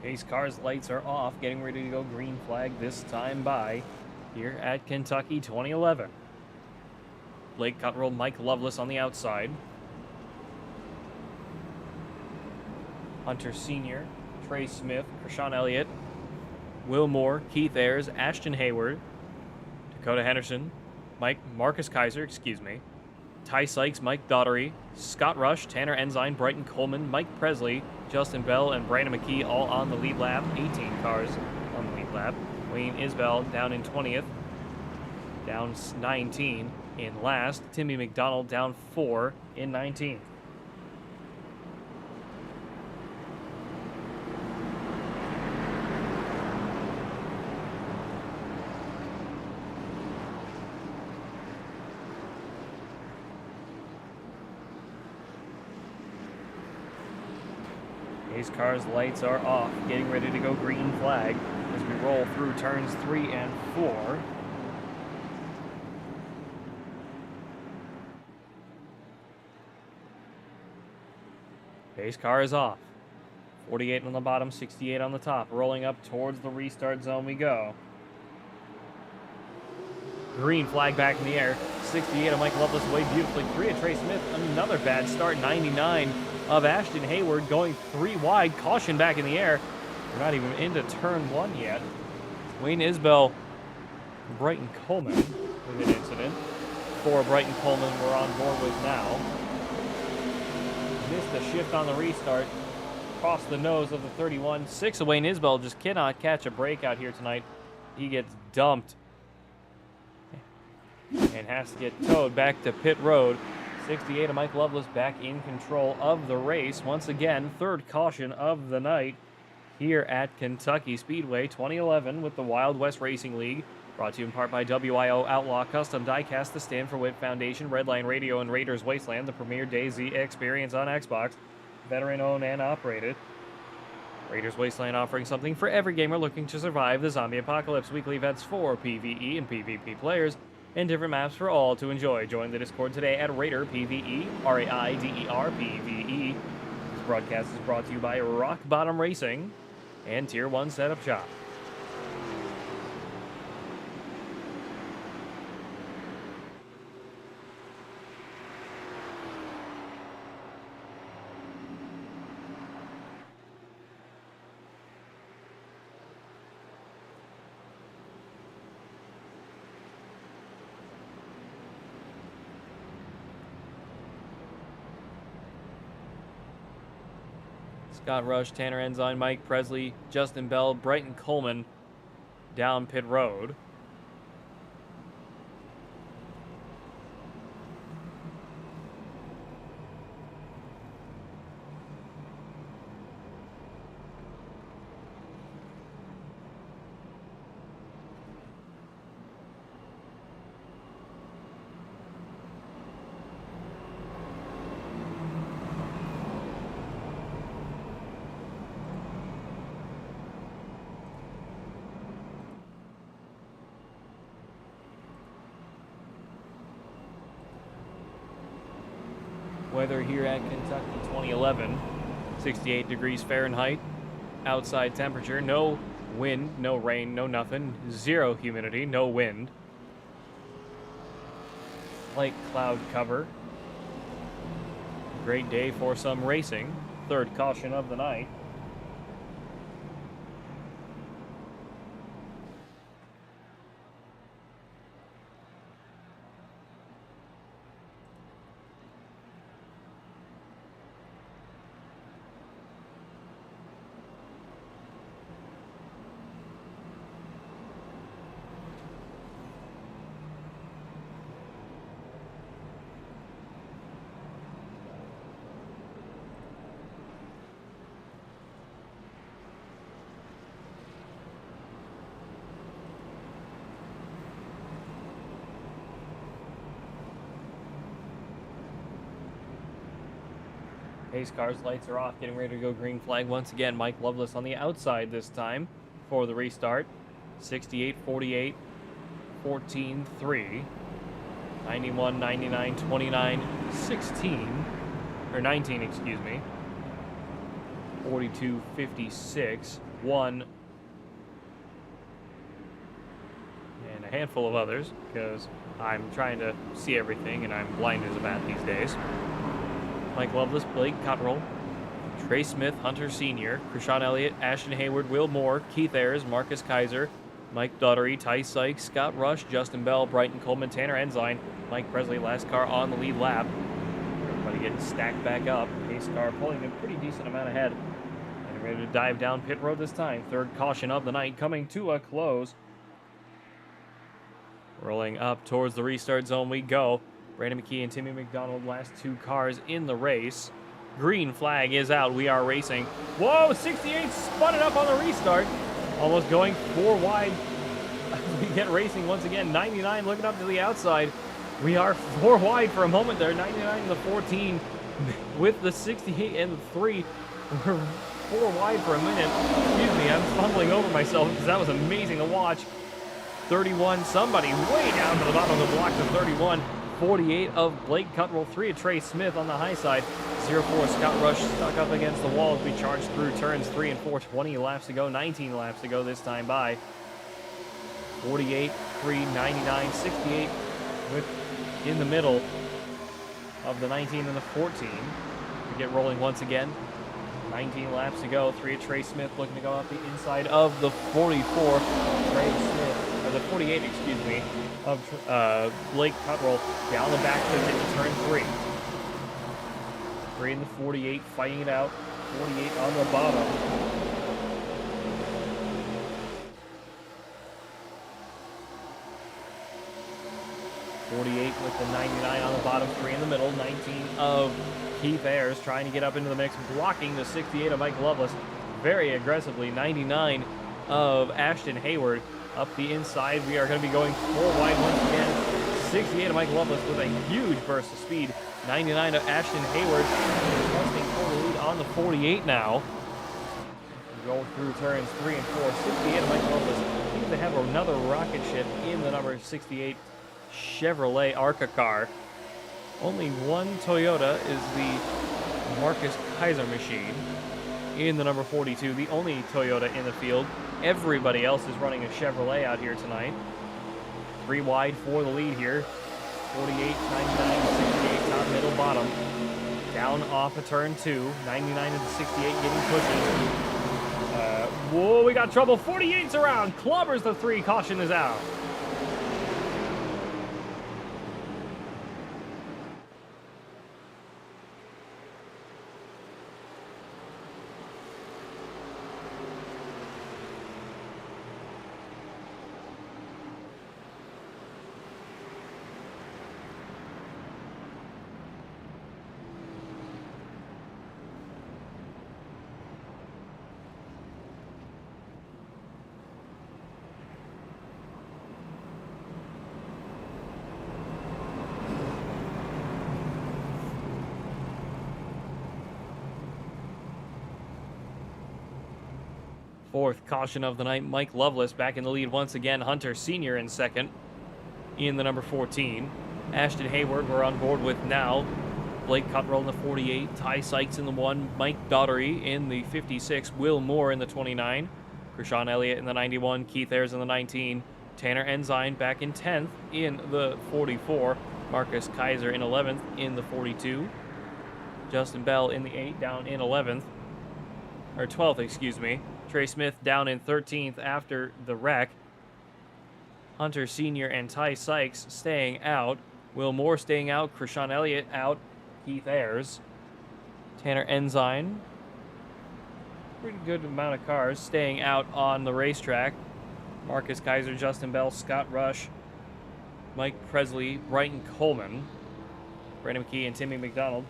Pace car's lights are off, getting ready to go green flag this time by here at Kentucky 2011. Blake Cuttrell, Mike Loveless on the outside. Hunter Sr., Trey Smith, Krishan Elliott, Will Moore, Keith Ayers, Ashton Hayward, Dakota Henderson, Marcus Kaiser, Ty Sykes, Mike Daugherty, Scott Rush, Tanner Ensign, Brighton Coleman, Mike Presley, Justin Bell, and Brandon McKee all on the lead lap. 18 cars on the lead lap. Wayne Isbell down in 20th, down 19 in last. Timmy McDonald down 4 in 19th. Pace car's lights are off, getting ready to go green flag as we roll through turns 3 and 4. Pace car is off. 48 on the bottom, 68 on the top. Rolling up towards the restart zone we go. Green flag back in the air. 68 of Mike Lovelace away beautifully. 3 of Trey Smith. Another bad start. 99 of Ashton Hayward going 3 wide. Caution back in the air. We're not even into turn 1 yet. Wayne Isbell, Brighton Coleman with an incident. 4 Brighton Coleman we're on board with now. Missed a shift on the restart. Crossed the nose of the 31. 6 of Wayne Isbell just cannot catch a break out here tonight. He gets dumped and has to get towed back to pit road. 68 of Mike Lovelace back in control of the race. Once again, 3rd caution of the night here at Kentucky Speedway 2011 with the Wild West Racing League. Brought to you in part by WIO Outlaw Custom Diecast, the Stand for Wit Foundation, Redline Radio, and Raiders Wasteland, the premier DayZ experience on Xbox. Veteran owned and operated. Raiders Wasteland offering something for every gamer looking to survive the zombie apocalypse. Weekly events for PvE and PvP players, and different maps for all to enjoy. Join the Discord today at Raider PvE, RAIDER PvE. This broadcast is brought to you by Rock Bottom Racing and Tier 1 Setup Shop. Scott Rush, Tanner Ensign, Mike Presley, Justin Bell, Brighton Coleman down pit road. Weather here at Kentucky 2011, 68 degrees Fahrenheit. Outside temperature, no wind, no rain, no nothing. 0 humidity, no wind. Light cloud cover. Great day for some racing. 3rd caution of the night. Pace car's lights are off, getting ready to go green flag once again. Mike Lovelace on the outside this time for the restart. 68, 48, 14, 3. 91, 99, 29, 16. Or 19, excuse me. 42, 56, 1. And a handful of others, because I'm trying to see everything and I'm blind as a bat these days. Mike Lovelace, Blake Cottrell, Trey Smith, Hunter Sr., Krishan Elliott, Ashton Hayward, Will Moore, Keith Ayers, Marcus Kaiser, Mike Daugherty, Ty Sykes, Scott Rush, Justin Bell, Brighton Coleman, Tanner Ensign, Mike Presley, last car on the lead lap. Everybody getting stacked back up. Pace car pulling a pretty decent amount ahead. And ready to dive down pit road this time. Third caution of the night coming to a close. Rolling up towards the restart zone we go. Brandon McKee and Timmy McDonald, last two cars in the race. Green flag is out. We are racing. Whoa, 68 spun it up on the restart. Almost going 4 wide. We get racing once again. 99 looking up to the outside. We are 4 wide for a moment there. 99 and the 14 with the 68 and the 3. We're 4 wide for a minute. Excuse me, I'm fumbling over myself because that was amazing to watch. 31, somebody way down to the bottom of the block to 31. 48 of Blake Cuttrell, 3 of Trey Smith on the high side. 0-4 Scott Rush stuck up against the wall as we charge through turns 3 and 4. 20 laps to go, 19 laps to go this time by. 48, 3, 99, 68 with in the middle of the 19 and the 14. We get rolling once again. 19 laps to go. 3 of Trey Smith looking to go up the inside of the 44. Trey Smith, or the 48, excuse me, of Blake Cuttrell down the back into turn 3. 3 in the 48, fighting it out. 48 on the bottom. With the 99 on the bottom, 3 in the middle, 19 of Keith Ayers trying to get up into the mix, blocking the 68 of Mike Loveless very aggressively. 99 of Ashton Hayward up the inside. We are going to be going 4 wide once again. 68 of Mike Loveless with a huge burst of speed. 99 of Ashton Hayward trusting for the lead on the 48 now. We go through turns 3 and 4. 68 of Mike Loveless seems to have another rocket ship in the number 68 Chevrolet Arca car. Only one Toyota is the Marcus Kaiser machine in the number 42, the only Toyota in the field. Everybody else is running a Chevrolet out here tonight. 3 wide for the lead here. 48, 99, 68, top, middle, bottom. Down off of turn 2. 99 and 68 getting pushes. Whoa, we got trouble. 48's around. Clubbers the 3. Caution is out. Fourth caution of the night, Mike Loveless back in the lead once again. Hunter Sr. in second in the number 14. Ashton Hayward we're on board with now. Blake Cuttrell in the 48. Ty Sykes in the 1. Mike Daugherty in the 56. Will Moore in the 29. Krishan Elliott in the 91. Keith Ayers in the 19. Tanner Ensign back in 10th in the 44. Marcus Kaiser in 11th in the 42. Justin Bell in the 8, down in 11th. Or 12th, excuse me. Trey Smith down in 13th after the wreck. Hunter Sr. and Ty Sykes staying out. Will Moore staying out. Krishan Elliott out. Keith Ayers. Tanner Ensign. Pretty good amount of cars staying out on the racetrack. Marcus Kaiser, Justin Bell, Scott Rush, Mike Presley, Brighton Coleman, Brandon McKee, and Timmy McDonald.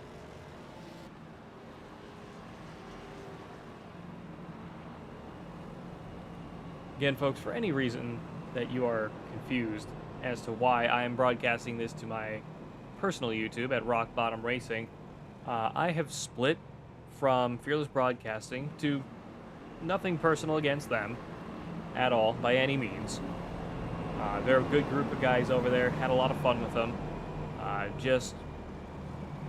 Again, folks, for any reason that you are confused as to why I am broadcasting this to my personal YouTube at Rock Bottom Racing, I have split from Fearless Broadcasting to nothing personal against them at all, by any means. They're a good group of guys over there. Had a lot of fun with them. Just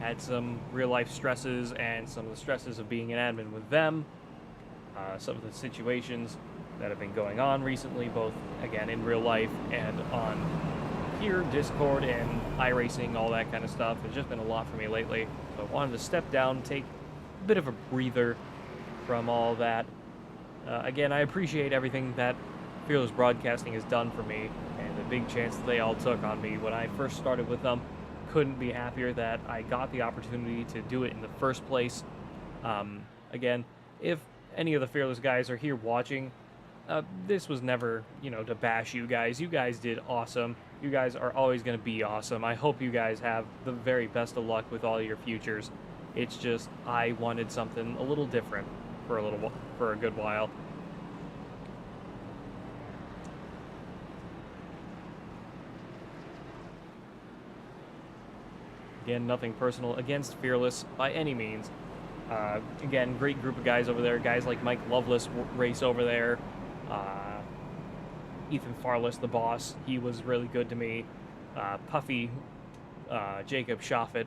had some real-life stresses and some of the stresses of being an admin with them. Some of the situations that have been going on recently, both, again, in real life and on here, Discord and iRacing, all that kind of stuff. It's just been a lot for me lately. So I wanted to step down, take a bit of a breather from all that. Again, I appreciate everything that Fearless Broadcasting has done for me and the big chance they all took on me when I first started with them. Couldn't be happier that I got the opportunity to do it in the first place. Again, if any of the Fearless guys are here watching, this was never, to bash you guys. You guys did awesome. You guys are always going to be awesome. I hope you guys have the very best of luck with all your futures. It's just, I wanted something a little different for a good while. Again, nothing personal against Fearless by any means. Again, great group of guys over there. Guys like Mike Loveless race over there. Ethan Farless, the boss, he was really good to me. Puffy, Jacob Schaffet,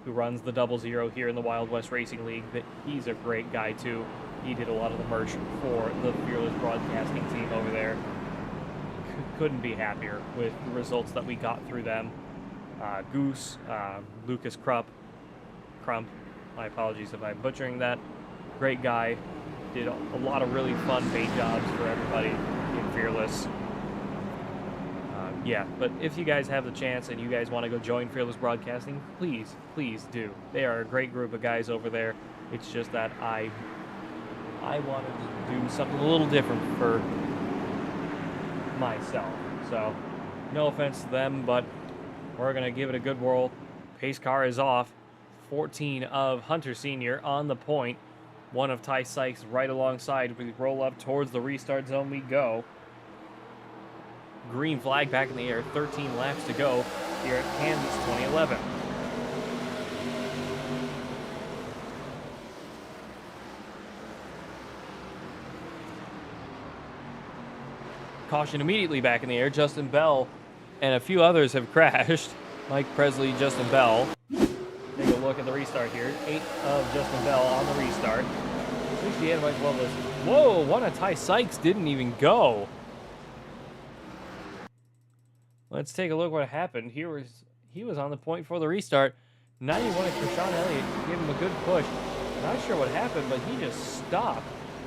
who runs the 00 here in the Wild West Racing League, he's a great guy too. He did a lot of the merch for the Fearless Broadcasting team over there. Couldn't be happier with the results that we got through them. Goose, Lucas Crump, my apologies if I'm butchering that. Great guy. Did a lot of really fun paint jobs for everybody in Fearless. Yeah, but if you guys have the chance and you guys want to go join Fearless Broadcasting, please do. They are a great group of guys over there. It's just that I wanted to do something a little different for myself. So, no offense to them, but we're going to give it a good whirl. Pace car is off. 14 of Hunter Sr. on the point. One of Ty Sykes right alongside. We roll up towards the restart zone we go. Green flag back in the air. 13 laps to go here at Kansas 2011. Caution immediately back in the air. Justin Bell and a few others have crashed. Mike Presley, Justin Bell. Take a look at the restart here. 8 of Justin Bell on the restart. 68 of Mike Loveless. Whoa, one of Ty Sykes didn't even go. Let's take a look what happened. He was on the point for the restart. 91 of Krishan Elliott gave him a good push. Not sure what happened, but he just stopped.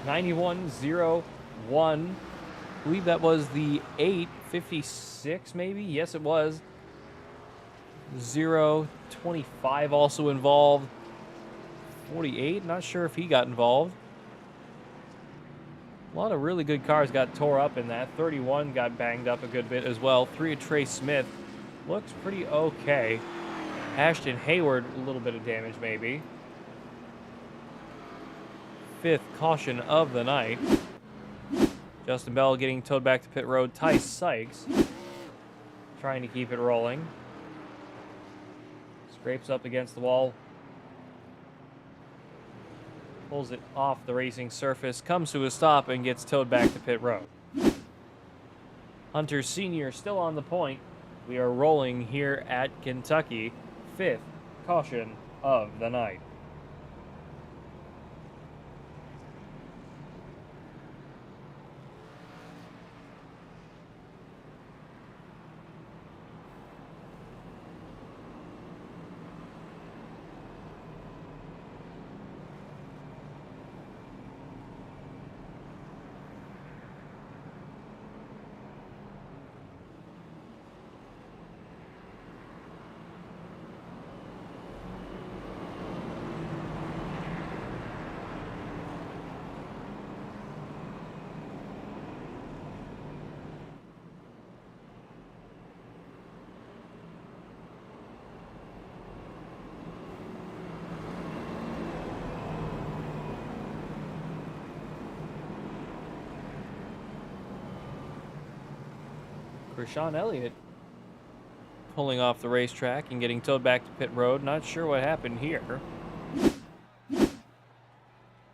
91-0-1. I believe that was the 856 maybe. Yes, it was. 025 also involved. 48, not sure if he got involved. A lot of really good cars got tore up in that. 31 got banged up a good bit as well. 3 of Trey Smith looks pretty okay. Ashton Hayward, a little bit of damage maybe. 5th caution of the night. Justin Bell getting towed back to pit road. Ty Sykes trying to keep it rolling. Scrapes up against the wall. Pulls it off the racing surface. Comes to a stop and gets towed back to pit road. Hunter Sr. still on the point. We are rolling here at Kentucky. 5th caution of the night. Krishan Elliott pulling off the racetrack and getting towed back to pit road. Not sure what happened here.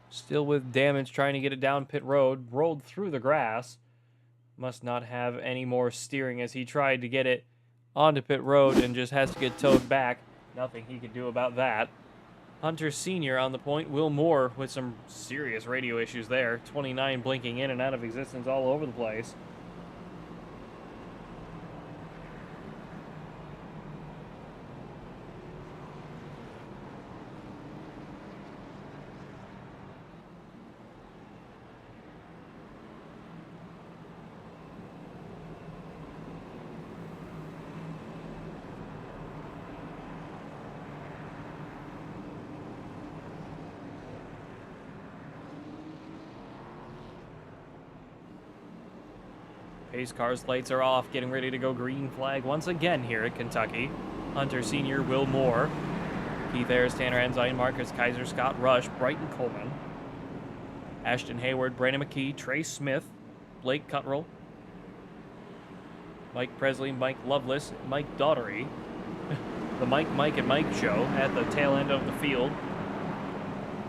Still with damage, trying to get it down pit road. Rolled through the grass. Must not have any more steering as he tried to get it onto pit road and just has to get towed back. Nothing he could do about that. Hunter Sr. on the point. Will Moore with some serious radio issues there. 29 blinking in and out of existence all over the place. Pace car's lights are off, getting ready to go green flag once again here at Kentucky. Hunter Sr., Will Moore, Keith Ayers, Tanner Ensign, Marcus Kaiser, Scott Rush, Brighton Coleman, Ashton Hayward, Brandon McKee, Trey Smith, Blake Cuttrell, Mike Presley, Mike Lovelace, Mike Daughtery. The Mike, and Mike show at the tail end of the field.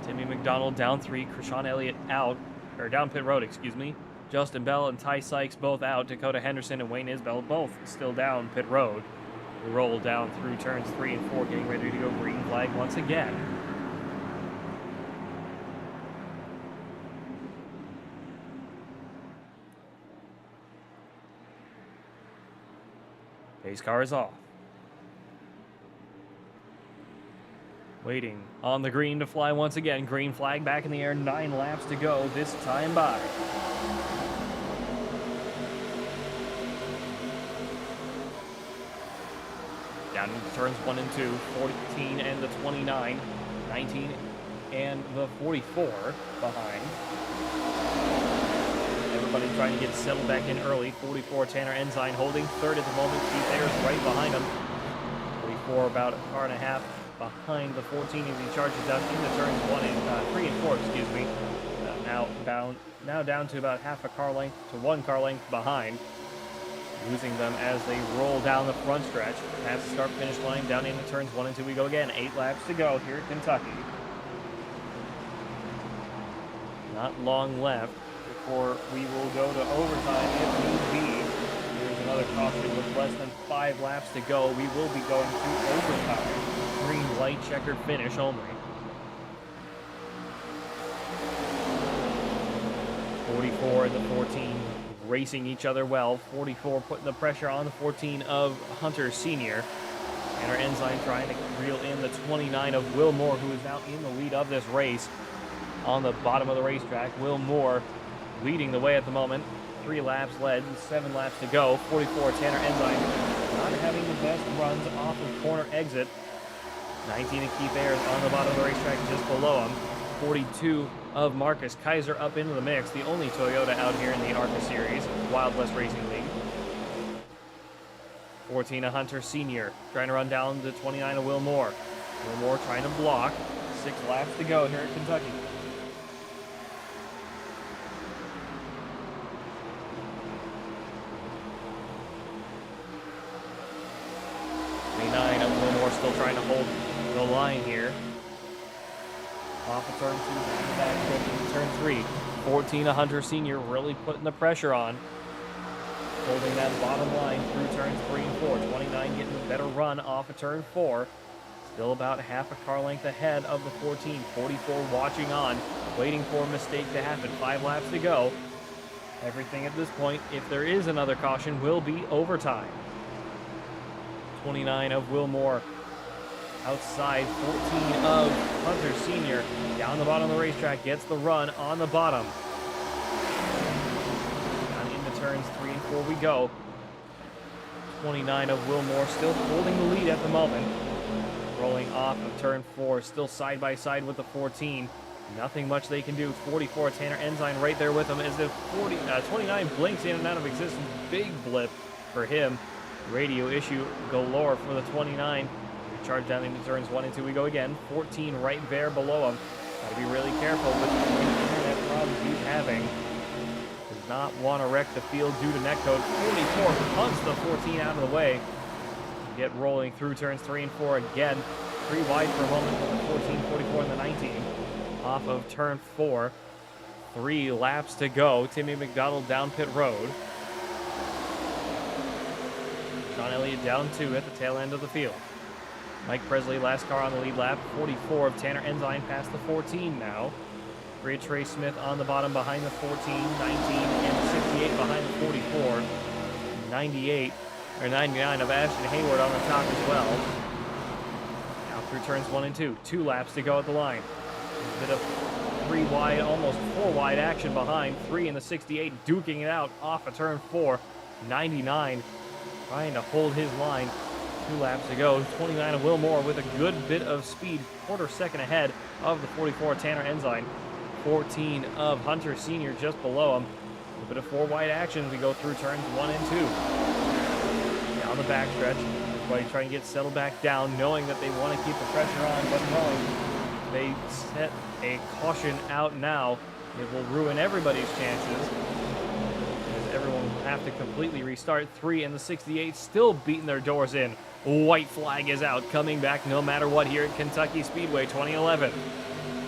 Timmy McDonald down 3, Krishawn Elliott out, or down pit road, excuse me. Justin Bell and Ty Sykes both out. Dakota Henderson and Wayne Isbell both still down pit road. We roll down through turns 3 and 4, getting ready to go green flag once again. Pace car is off. Waiting on the green to fly once again. Green flag back in the air. 9 laps to go this time by. Down into turns 1 and 2. 14 and the 29. 19 and the 44 behind. Everybody trying to get settled back in early. 44 Tanner Ensign holding third at the moment. Keith Ayers right behind him. 44 about a car and a half behind the 14 as he charges down into turns 3 and 4, excuse me. Now down to about half a car length to 1 car length behind. Losing them as they roll down the front stretch. Past the start-finish line, down into turns 1 and 2 we go again. 8 laps to go here at Kentucky. Not long left before we will go to overtime if need be. There's another caution with less than 5 laps to go. We will be going to overtime. Green light checkered finish only. 44 and the 14 racing each other well. 44 putting the pressure on the 14 of Hunter Sr. And our Ensign trying to reel in the 29 of Will Moore, who is now in the lead of this race on the bottom of the racetrack. Will Moore leading the way at the moment. 3 laps led, 7 laps to go. 44 Tanner Ensign not having the best runs off of corner exit. 19 of Keith Ayers on the bottom of the racetrack just below him. 42 of Marcus Kaiser up into the mix, the only Toyota out here in the Arca Series, Wild West Racing League. 14 of Hunter Sr. trying to run down to 29 of Will Moore. Will Moore trying to block. 6 laps to go here at Kentucky. Still trying to hold the line here. Off of turn 2, back into turn 3. 14 of Hunter Sr. really putting the pressure on. Holding that bottom line through turns 3 and 4. 29 getting a better run off of turn 4. Still about half a car length ahead of the 14. 44 watching on, waiting for a mistake to happen. 5 laps to go. Everything at this point, if there is another caution, will be overtime. 29 of Will Moore. Outside, 14 of Hunter Sr. Down the bottom of the racetrack, gets the run on the bottom. Down into turns 3 and 4 we go. 29 of Will Moore still holding the lead at the moment. Rolling off of turn 4, still side by side with the 14. Nothing much they can do. 44 Tanner Ensign right there with him as if 29 blinks in and out of existence. Big blip for him. Radio issue galore for the 29. Charge down into turns 1 and 2 we go again. 14 right there below him. Got to be really careful with the internet problems he's having. Does not want to wreck the field due to netcode. 44 punts the 14 out of the way. Get rolling through turns 3 and 4 again. 3 wide for a moment with the 14, 44, and the 19. Off of turn 4. 3 laps to go. Timmy McDonald down pit road. Sean Elliott down 2 at the tail end of the field. Mike Presley, last car on the lead lap. 44 of Tanner Ensign past the 14 now. Great Trey Smith on the bottom behind the 14, 19, and 68 behind the 44. 99 of Ashton Hayward on the top as well. Now through turns 1 and 2. 2 laps to go at the line. A bit of 3 wide, almost 4 wide action behind. 3 in the 68, duking it out off of turn 4. 99 trying to hold his line. 2 laps to go. 29 of Will Moore with a good bit of speed. Quarter second ahead of the 44 Tanner Ensign. 14 of Hunter Sr. just below him. A bit of four wide action as we go through turns 1 and 2. Down the backstretch, everybody trying to get settled back down, knowing that they want to keep the pressure on, but no. They set a caution out now. It will ruin everybody's chances, as everyone will have to completely restart. 3 and the 68 still beating their doors in. White flag is out, coming back no matter what here at Kentucky Speedway 2011.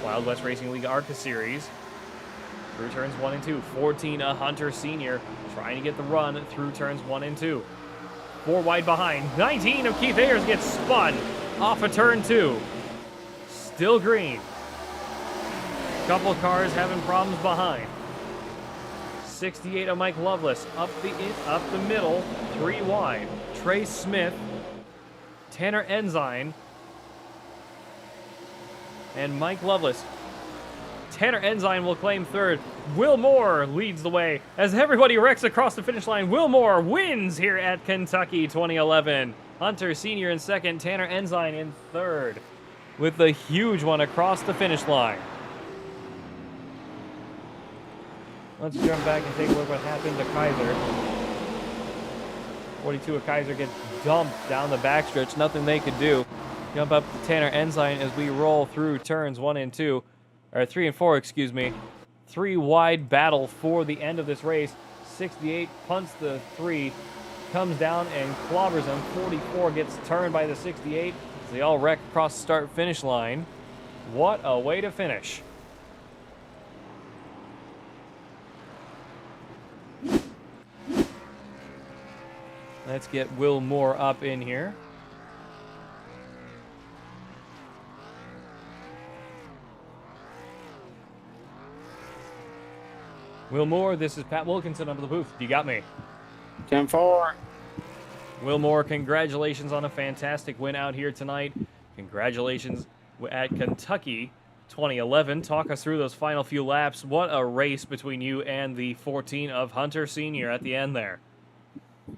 Wild West Racing League Arca Series. Through turns 1 and 2. 14, a Hunter Sr. trying to get the run through turns 1 and 2. 4 wide behind. 19 of Keith Ayers gets spun off of turn 2. Still green. Couple cars having problems behind. 68 of Mike Lovelace up the middle, 3 wide. Trey Smith, Tanner Ensign, and Mike Lovelace. Tanner Ensign will claim third. Will Moore leads the way as everybody wrecks across the finish line. Will Moore wins here at Kentucky 2011. Hunter Sr. in second, Tanner Ensign in third, with the huge one across the finish line. Let's jump back and take a look what happened to Kaiser. 42 of Kaiser gets dumped down the backstretch. Nothing they could do. Jump up to Tanner Ensign as we roll through turns 1 and 2. Or 3 and 4, excuse me. 3 wide battle for the end of this race. 68 punts the 3, comes down and clobbers him. 44 gets turned by the 68. As they all wreck across the start-finish line. What a way to finish. Let's get Will Moore up in here. Will Moore, this is Pat Wilkinson under the booth. You got me. 10-4. Will Moore, congratulations on a fantastic win out here tonight. Congratulations at Kentucky 2011. Talk us through those final few laps. What a race between you and the 14 of Hunter Sr. at the end there.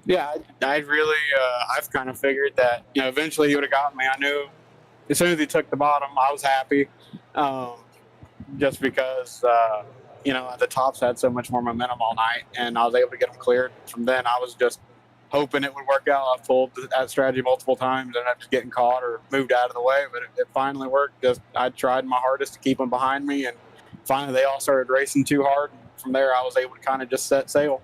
Yeah, I really, I've kind of figured that, eventually he would have gotten me. I knew as soon as he took the bottom, I was happy. Just because, the tops had so much more momentum all night, and I was able to get them cleared. From then, I was just hoping it would work out. I've pulled that strategy multiple times, and I'm just getting caught or moved out of the way, but it finally worked. I tried my hardest to keep them behind me, and finally they all started racing too hard. And from there, I was able to kind of just set sail.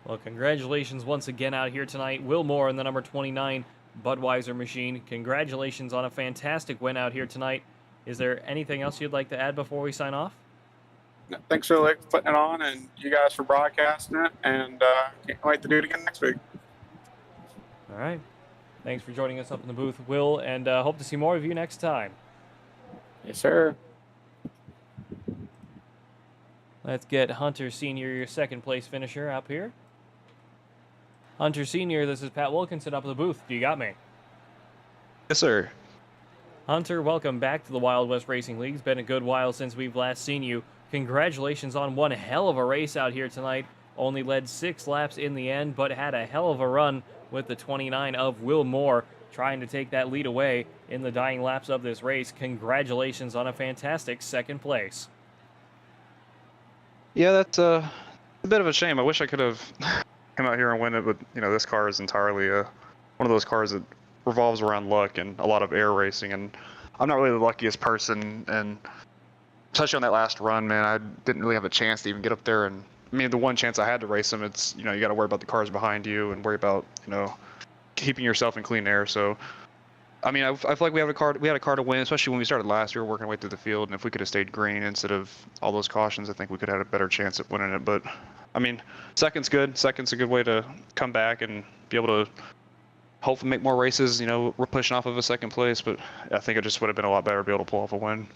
Well, congratulations once again out here tonight. Will Moore in the number 29 Budweiser machine. Congratulations on a fantastic win out here tonight. Is there anything else you'd like to add before we sign off? Thanks for putting it on, and you guys for broadcasting it, and can't wait to do it again next week. All right. Thanks for joining us up in the booth, Will, and hope to see more of you next time. Yes, sir. Let's get Hunter Sr., your second place finisher, up here. Hunter Sr., this is Pat Wilkinson up in the booth. Do you got me? Yes, sir. Hunter, welcome back to the Wild West Racing League. It's been a good while since we've last seen you. Congratulations on one hell of a race out here tonight. Only led 6 laps in the end, but had a hell of a run with the 29 of Will Moore, trying to take that lead away in the dying laps of this race. Congratulations on a fantastic second place. Yeah, that's a bit of a shame. I wish I could have come out here and win it, but this car is entirely one of those cars that revolves around luck and a lot of air racing, and I'm not really the luckiest person. And especially on that last run, man, I didn't really have a chance to even get up there. And I mean, the one chance I had to race them, it's you got to worry about the cars behind you and worry about keeping yourself in clean air. So I mean, I feel like we had a car to win, especially when we started last. We were working our way through the field, and if we could have stayed green instead of all those cautions, I think we could have had a better chance at winning it. But I mean, second's good. Second's a good way to come back and be able to hopefully make more races. We're pushing off of a second place, but I think it just would have been a lot better to be able to pull off a win.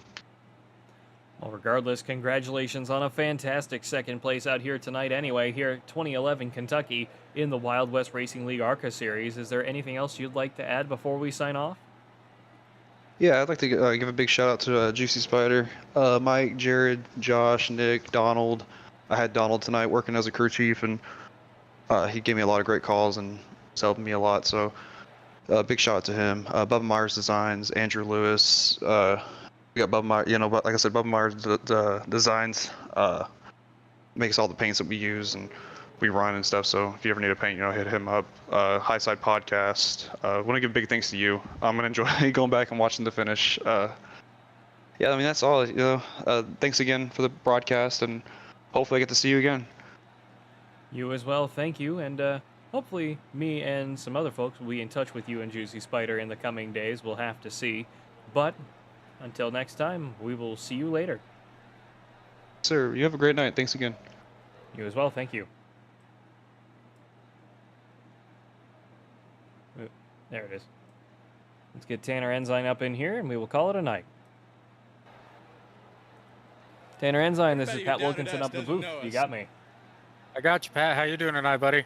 Well, regardless, congratulations on a fantastic second place out here tonight anyway, here at 2011 Kentucky in the Wild West Racing League ARCA Series. Is there anything else you'd like to add before we sign off? Yeah, I'd like to give a big shout out to Juicy Spider, Mike, Jared, Josh, Nick, Donald. I had Donald tonight working as a crew chief, and he gave me a lot of great calls and was helping me a lot, so big shout out to him. Bubba Myers Designs, Andrew Lewis, we got Bubba Myers, like I said, Bubba Myers Designs. makes all the paints that we use and we run and stuff. So if you ever need a paint, hit him up. High Side Podcast. Want to give big thanks to you. I'm gonna enjoy going back and watching the finish. Yeah, I mean that's all. Thanks again for the broadcast, and hopefully I get to see you again. You as well, thank you, and hopefully me and some other folks will be in touch with you and Juicy Spider in the coming days. We'll have to see. But until next time, we will see you later. Sir, you have a great night. Thanks again. You as well, thank you. There it is. Let's get Tanner Ensign up in here, and we will call it a night. Tanner Ensign, this is Pat Wilkinson up the booth. You got me. I got you, Pat. How you doing tonight, buddy?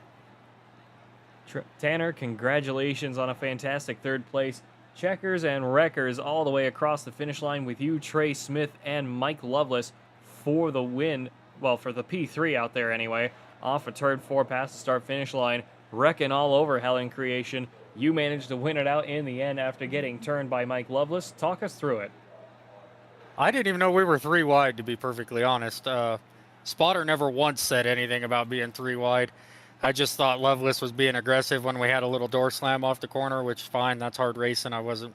Tanner, congratulations on a fantastic third place. Checkers and wreckers all the way across the finish line with you, Trey Smith, and Mike Lovelace for the win. Well, for the P3 out there anyway. Off a turn 4 past the start-finish line. Wrecking all over Helen Creation. You managed to win it out in the end after getting turned by Mike Lovelace. Talk us through it. I didn't even know we were 3 wide, to be perfectly honest. Spotter never once said anything about being 3 wide. I just thought Lovelace was being aggressive when we had a little door slam off the corner, which fine, that's hard racing. I wasn't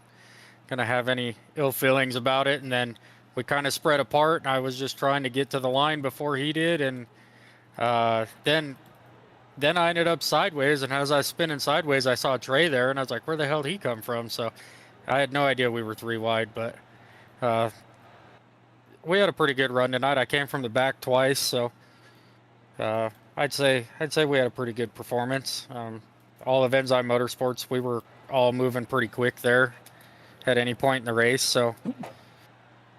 going to have any ill feelings about it. And then we kind of spread apart, and I was just trying to get to the line before he did. And then I ended up sideways, and as I was spinning sideways, I saw Trey there, and I was like, where the hell did he come from? So I had no idea we were 3 wide, but we had a pretty good run tonight. I came from the back twice, so I'd say we had a pretty good performance. All of Enzyme Motorsports, we were all moving pretty quick there at any point in the race, so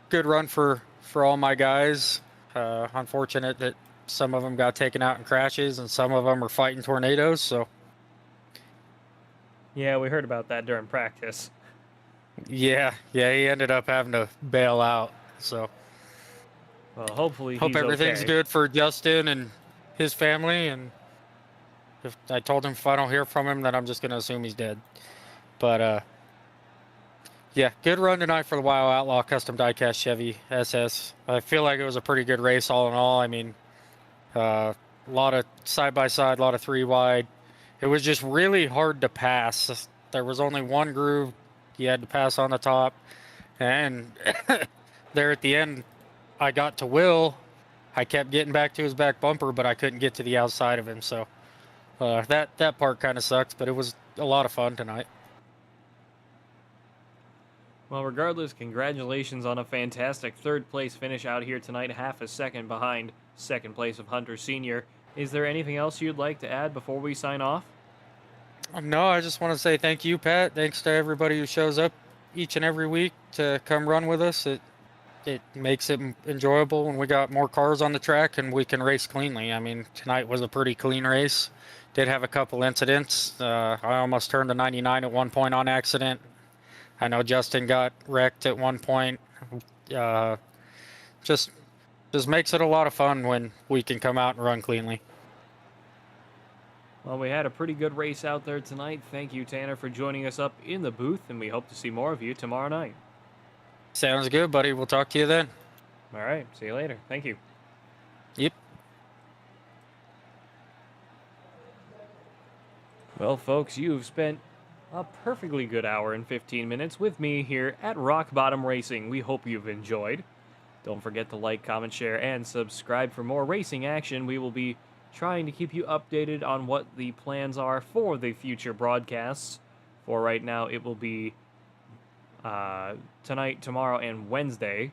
good run for all my guys. Unfortunate that some of them got taken out in crashes and some of them are fighting tornadoes, so. Yeah, we heard about that during practice. Yeah, he ended up having to bail out, so. Well, hopefully Hope everything's okay. good for Justin and his family, and if I told him if I don't hear from him, then I'm just going to assume he's dead. But, yeah, good run tonight for the Wild Outlaw Custom Diecast Chevy SS. I feel like it was a pretty good race all in all. I mean, a lot of side-by-side, a lot of 3 wide. It was just really hard to pass. There was only one groove you had to pass on the top. And there at the end, I got to Will. I kept getting back to his back bumper, but I couldn't get to the outside of him. So that part kind of sucked, but it was a lot of fun tonight. Well, regardless, congratulations on a fantastic third-place finish out here tonight, half a second behind second place of Hunter Sr. Is there anything else you'd like to add before we sign off? No, I just want to say thank you, Pat. Thanks to everybody who shows up each and every week to come run with us. It makes it enjoyable when we got more cars on the track and we can race cleanly. I mean, tonight was a pretty clean race. Did have a couple incidents. I almost turned to 99 at one point on accident. I know Justin got wrecked at one point. Just makes it a lot of fun when we can come out and run cleanly. Well, we had a pretty good race out there tonight. Thank you, Tanner, for joining us up in the booth, and we hope to see more of you tomorrow night. Sounds good, buddy. We'll talk to you then. All right. See you later. Thank you. Yep. Well, folks, you've spent a perfectly good hour and 15 minutes with me here at Rock Bottom Racing. We hope you've enjoyed. Don't forget to like, comment, share, and subscribe for more racing action. We will be trying to keep you updated on what the plans are for the future broadcasts. For right now, it will be tonight, tomorrow, and Wednesday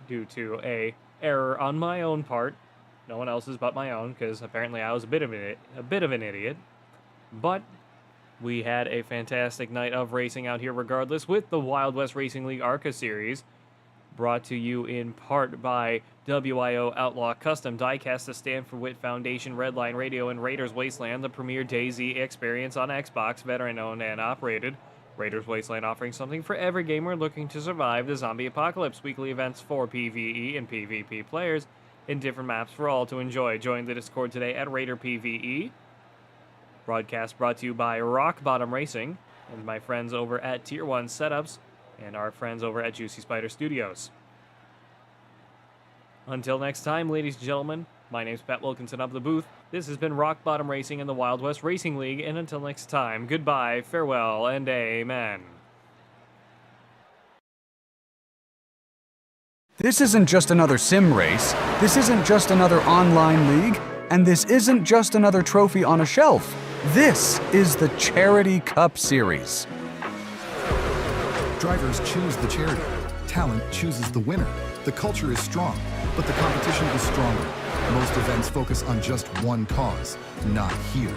due to a error on my own part. No one else's but my own, because apparently I was a bit of an idiot. But we had a fantastic night of racing out here regardless with the Wild West Racing League Arca Series, brought to you in part by WIO Outlaw Custom Diecast, the Stanford Witt Foundation, Redline Radio, and Raiders Wasteland, the premier DayZ experience on Xbox, veteran-owned and operated. Raiders Wasteland offering something for every gamer looking to survive the zombie apocalypse. Weekly events for PvE and PvP players in different maps for all to enjoy. Join the Discord today at Raider PvE. Broadcast brought to you by Rock Bottom Racing and my friends over at Tier 1 Setups and our friends over at Juicy Spider Studios. Until next time, ladies and gentlemen, My name's Pat Wilkinson up the booth. This has been Rock Bottom Racing in the Wild West Racing League, and until next time, goodbye, farewell, and amen. This isn't just another sim race, this isn't just another online league, and this isn't just another trophy on a shelf. This is the Charity Cup Series. Drivers choose the charity. Talent chooses the winner. The culture is strong, but the competition is stronger. Most events focus on just one cause, not here.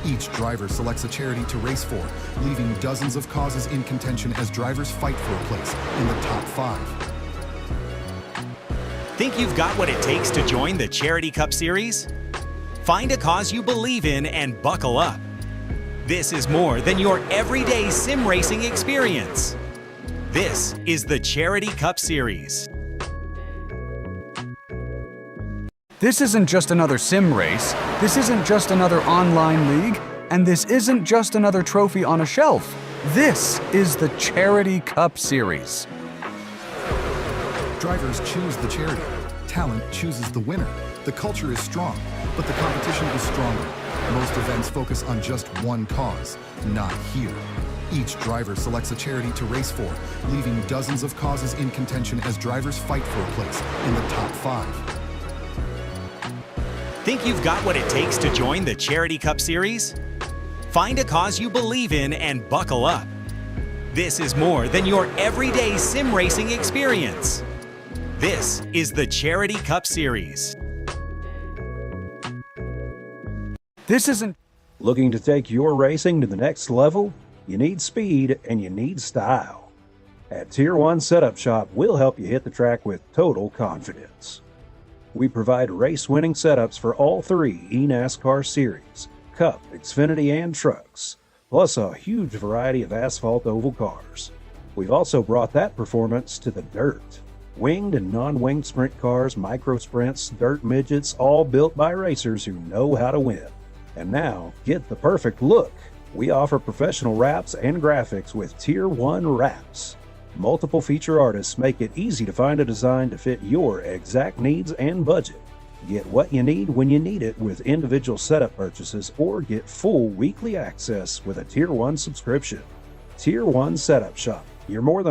Each driver selects a charity to race for, leaving dozens of causes in contention as drivers fight for a place in the top 5. Think you've got what it takes to join the Charity Cup Series? Find a cause you believe in and buckle up. This is more than your everyday sim racing experience. This is the Charity Cup Series. This isn't just another sim race, this isn't just another online league, and this isn't just another trophy on a shelf. This is the Charity Cup Series. Drivers choose the charity. Talent chooses the winner. The culture is strong, but the competition is stronger. Most events focus on just one cause, not here. Each driver selects a charity to race for, leaving dozens of causes in contention as drivers fight for a place in the top 5. Think you've got what it takes to join the Charity Cup Series? Find a cause you believe in and buckle up. This is more than your everyday sim racing experience. This is the Charity Cup Series. This isn't... Looking to take your racing to the next level? You need speed and you need style. At Tier 1 Setup Shop, we'll help you hit the track with total confidence. We provide race-winning setups for all 3 eNASCAR series, Cup, Xfinity, and trucks, plus a huge variety of asphalt oval cars. We've also brought that performance to the dirt. Winged and non-winged sprint cars, micro sprints, dirt midgets, all built by racers who know how to win. And now, get the perfect look. We offer professional wraps and graphics with Tier 1 wraps. Multiple feature artists make it easy to find a design to fit your exact needs and budget. Get what you need when you need it with individual setup purchases, or get full weekly access with a Tier 1 subscription. Tier 1 Setup Shop. You're more than